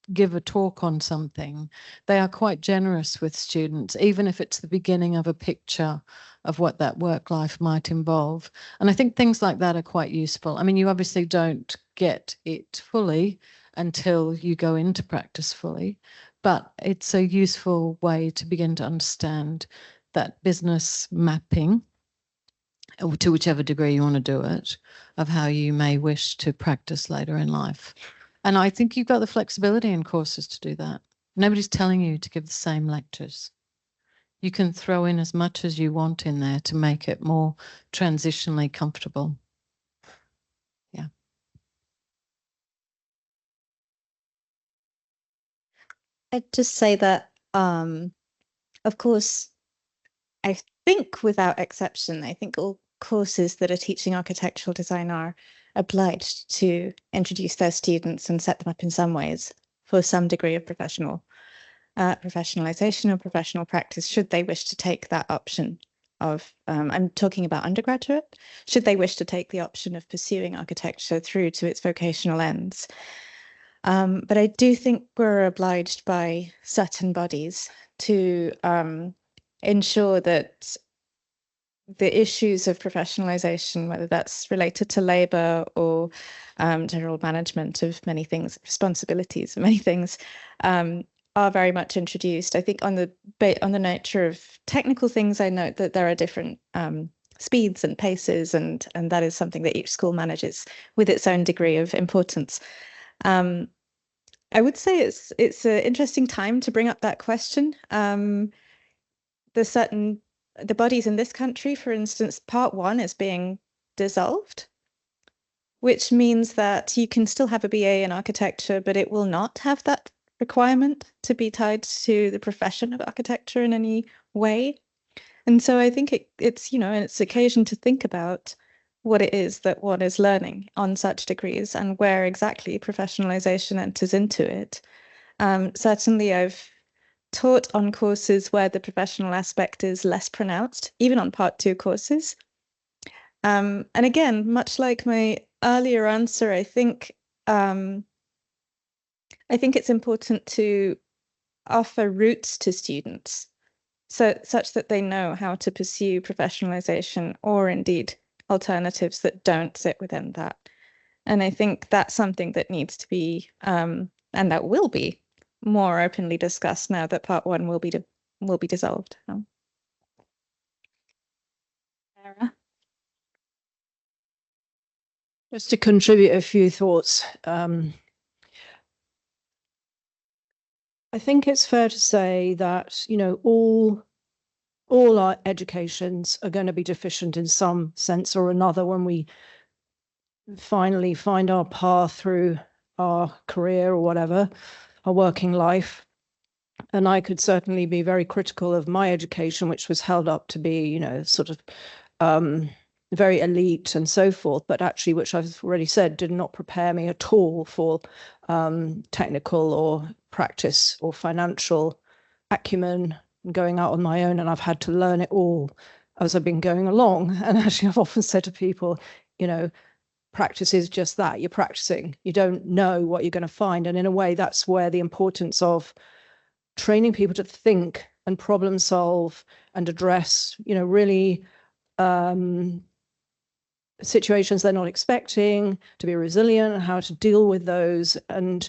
a talk on something, they are quite generous with students, even if it's the beginning of a picture of what that work life might involve. And I think things like that are quite useful. I mean, you obviously don't get it fully until you go into practice fully, but it's a useful way to begin to understand that business mapping, to whichever degree you want to do it, of how you may wish to practice later in life. And I think you've got the flexibility in courses to do that. Nobody's telling you to give the same lectures. You can throw in as much as you want in there to make it more transitionally comfortable. Yeah. I'd just say that, of course, I think without exception, I think all courses that are teaching architectural design are obliged to introduce their students and set them up in some ways for some degree of professionalization or professional practice, should they wish to take that option of, I'm talking about undergraduate, should they wish to take the option of pursuing architecture through to its vocational ends. But I do think we're obliged by certain bodies to ensure that the issues of professionalization, whether that's related to labor or general management of many things, responsibilities of many things, are very much introduced. I think on the nature of technical things, I note that there are different speeds and paces, and that is something that each school manages with its own degree of importance. I would say it's an interesting time to bring up that question. The bodies in this country, for instance, Part 1 is being dissolved, which means that you can still have a BA in architecture, but it will not have that requirement to be tied to the profession of architecture in any way. And so I think it's, you know, it's occasion to think about what it is that one is learning on such degrees and where exactly professionalization enters into it. Certainly I've taught on courses where the professional aspect is less pronounced, even on Part 2 courses. And again, much like my earlier answer, I think it's important to offer routes to students, such that they know how to pursue professionalization or indeed alternatives that don't sit within that. And I think that's something that needs to be, and that will be, more openly discussed now that Part 1 will be dissolved. Sarah? Just to contribute a few thoughts. I think it's fair to say that, you know, all our educations are going to be deficient in some sense or another when we finally find our path through our career or whatever, our working life. And I could certainly be very critical of my education, which was held up to be, you know, sort of very elite and so forth, but actually, which I've already said, did not prepare me at all for technical or practice or financial acumen, going out on my own. And I've had to learn it all as I've been going along. And actually, I've often said to people, you know, practice is just that. You're practicing. You don't know what you're going to find. And in a way, that's where the importance of training people to think and problem solve and address, you know, really situations they're not expecting, to be resilient and how to deal with those and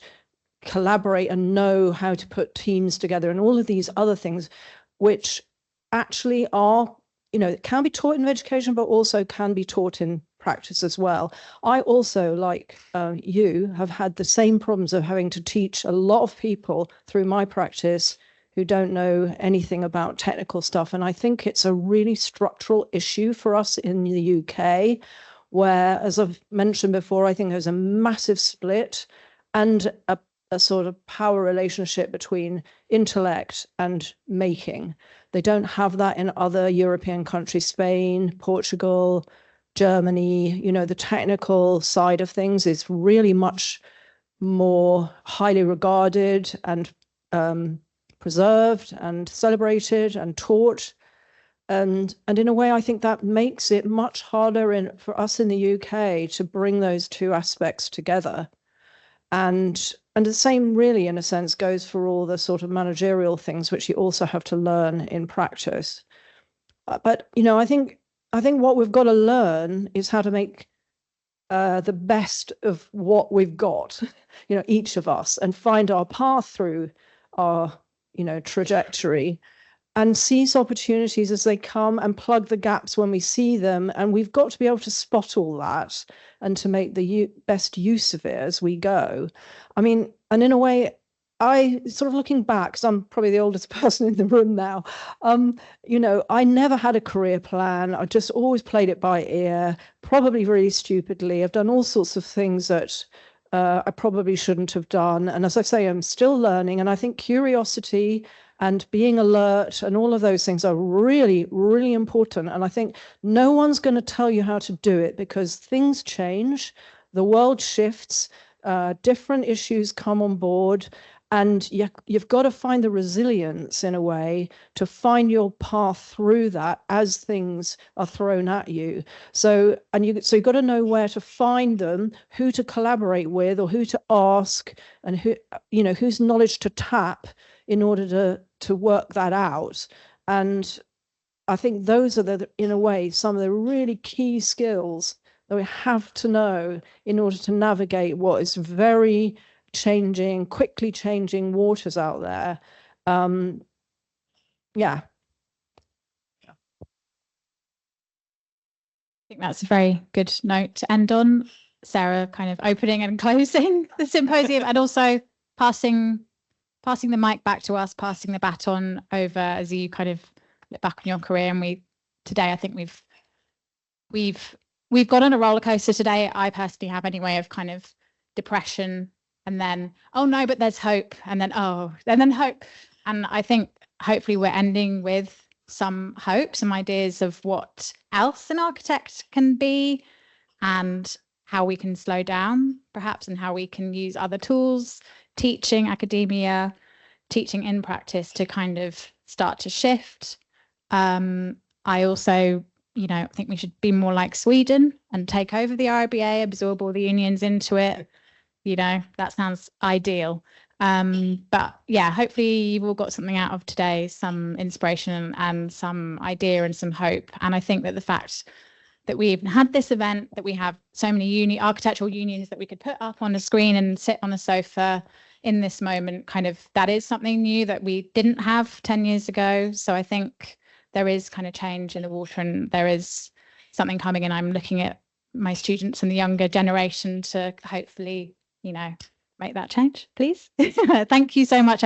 collaborate and know how to put teams together and all of these other things, which actually are, you know, can be taught in education, but also can be taught in practice as well. I also, like you, have had the same problems of having to teach a lot of people through my practice who don't know anything about technical stuff. And I think it's a really structural issue for us in the UK, where, as I've mentioned before, I think there's a massive split and a sort of power relationship between intellect and making. They don't have that in other European countries, Spain, Portugal, Germany. You know, the technical side of things is really much more highly regarded and preserved and celebrated and taught. And in a way, I think that makes it much harder for us in the UK to bring those two aspects together. And the same really, in a sense, goes for all the sort of managerial things, which you also have to learn in practice. But, you know, I think what we've got to learn is how to make the best of what we've got, you know, each of us, and find our path through our, you know, trajectory and seize opportunities as they come and plug the gaps when we see them. And we've got to be able to spot all that and to make the best use of it as we go. I mean, and in a way, I sort of looking back, because I'm probably the oldest person in the room now, you know, I never had a career plan. I just always played it by ear, probably really stupidly. I've done all sorts of things that I probably shouldn't have done. And as I say, I'm still learning. And I think curiosity and being alert and all of those things are really, really important. And I think no one's going to tell you how to do it because things change, the world shifts, different issues come on board. And you've got to find the resilience in a way to find your path through that as things are thrown at you. So you've got to know where to find them, who to collaborate with, or who to ask, and who, you know, whose knowledge to tap in order to work that out. And I think those are in a way, some of the really key skills that we have to know in order to navigate what is very quickly changing waters out there. Yeah. I think that's a very good note to end on. Sarah kind of opening and closing the symposium and also passing the mic back to us, passing the baton over as you kind of look back on your career. And today I think we've we've got on a roller coaster today. I personally have anyway of kind of depression, and then, oh no, but there's hope, and then, oh, and then hope. And I think hopefully we're ending with some hope, some ideas of what else an architect can be, and how we can slow down perhaps, and how we can use other tools, teaching, academia, teaching in practice, to kind of start to shift. I also, think we should be more like Sweden and take over the RIBA, absorb all the unions into it. That sounds ideal. But yeah, hopefully you've all got something out of today, some inspiration and some idea and some hope. And I think that the fact that we even had this event, that we have so many architectural unions that we could put up on a screen and sit on a sofa in this moment, kind of, that is something new that we didn't have 10 years ago. So I think there is kind of change in the water, and there is something coming, and I'm looking at my students and the younger generation to hopefully, make that change, please. Thank you so much, everyone.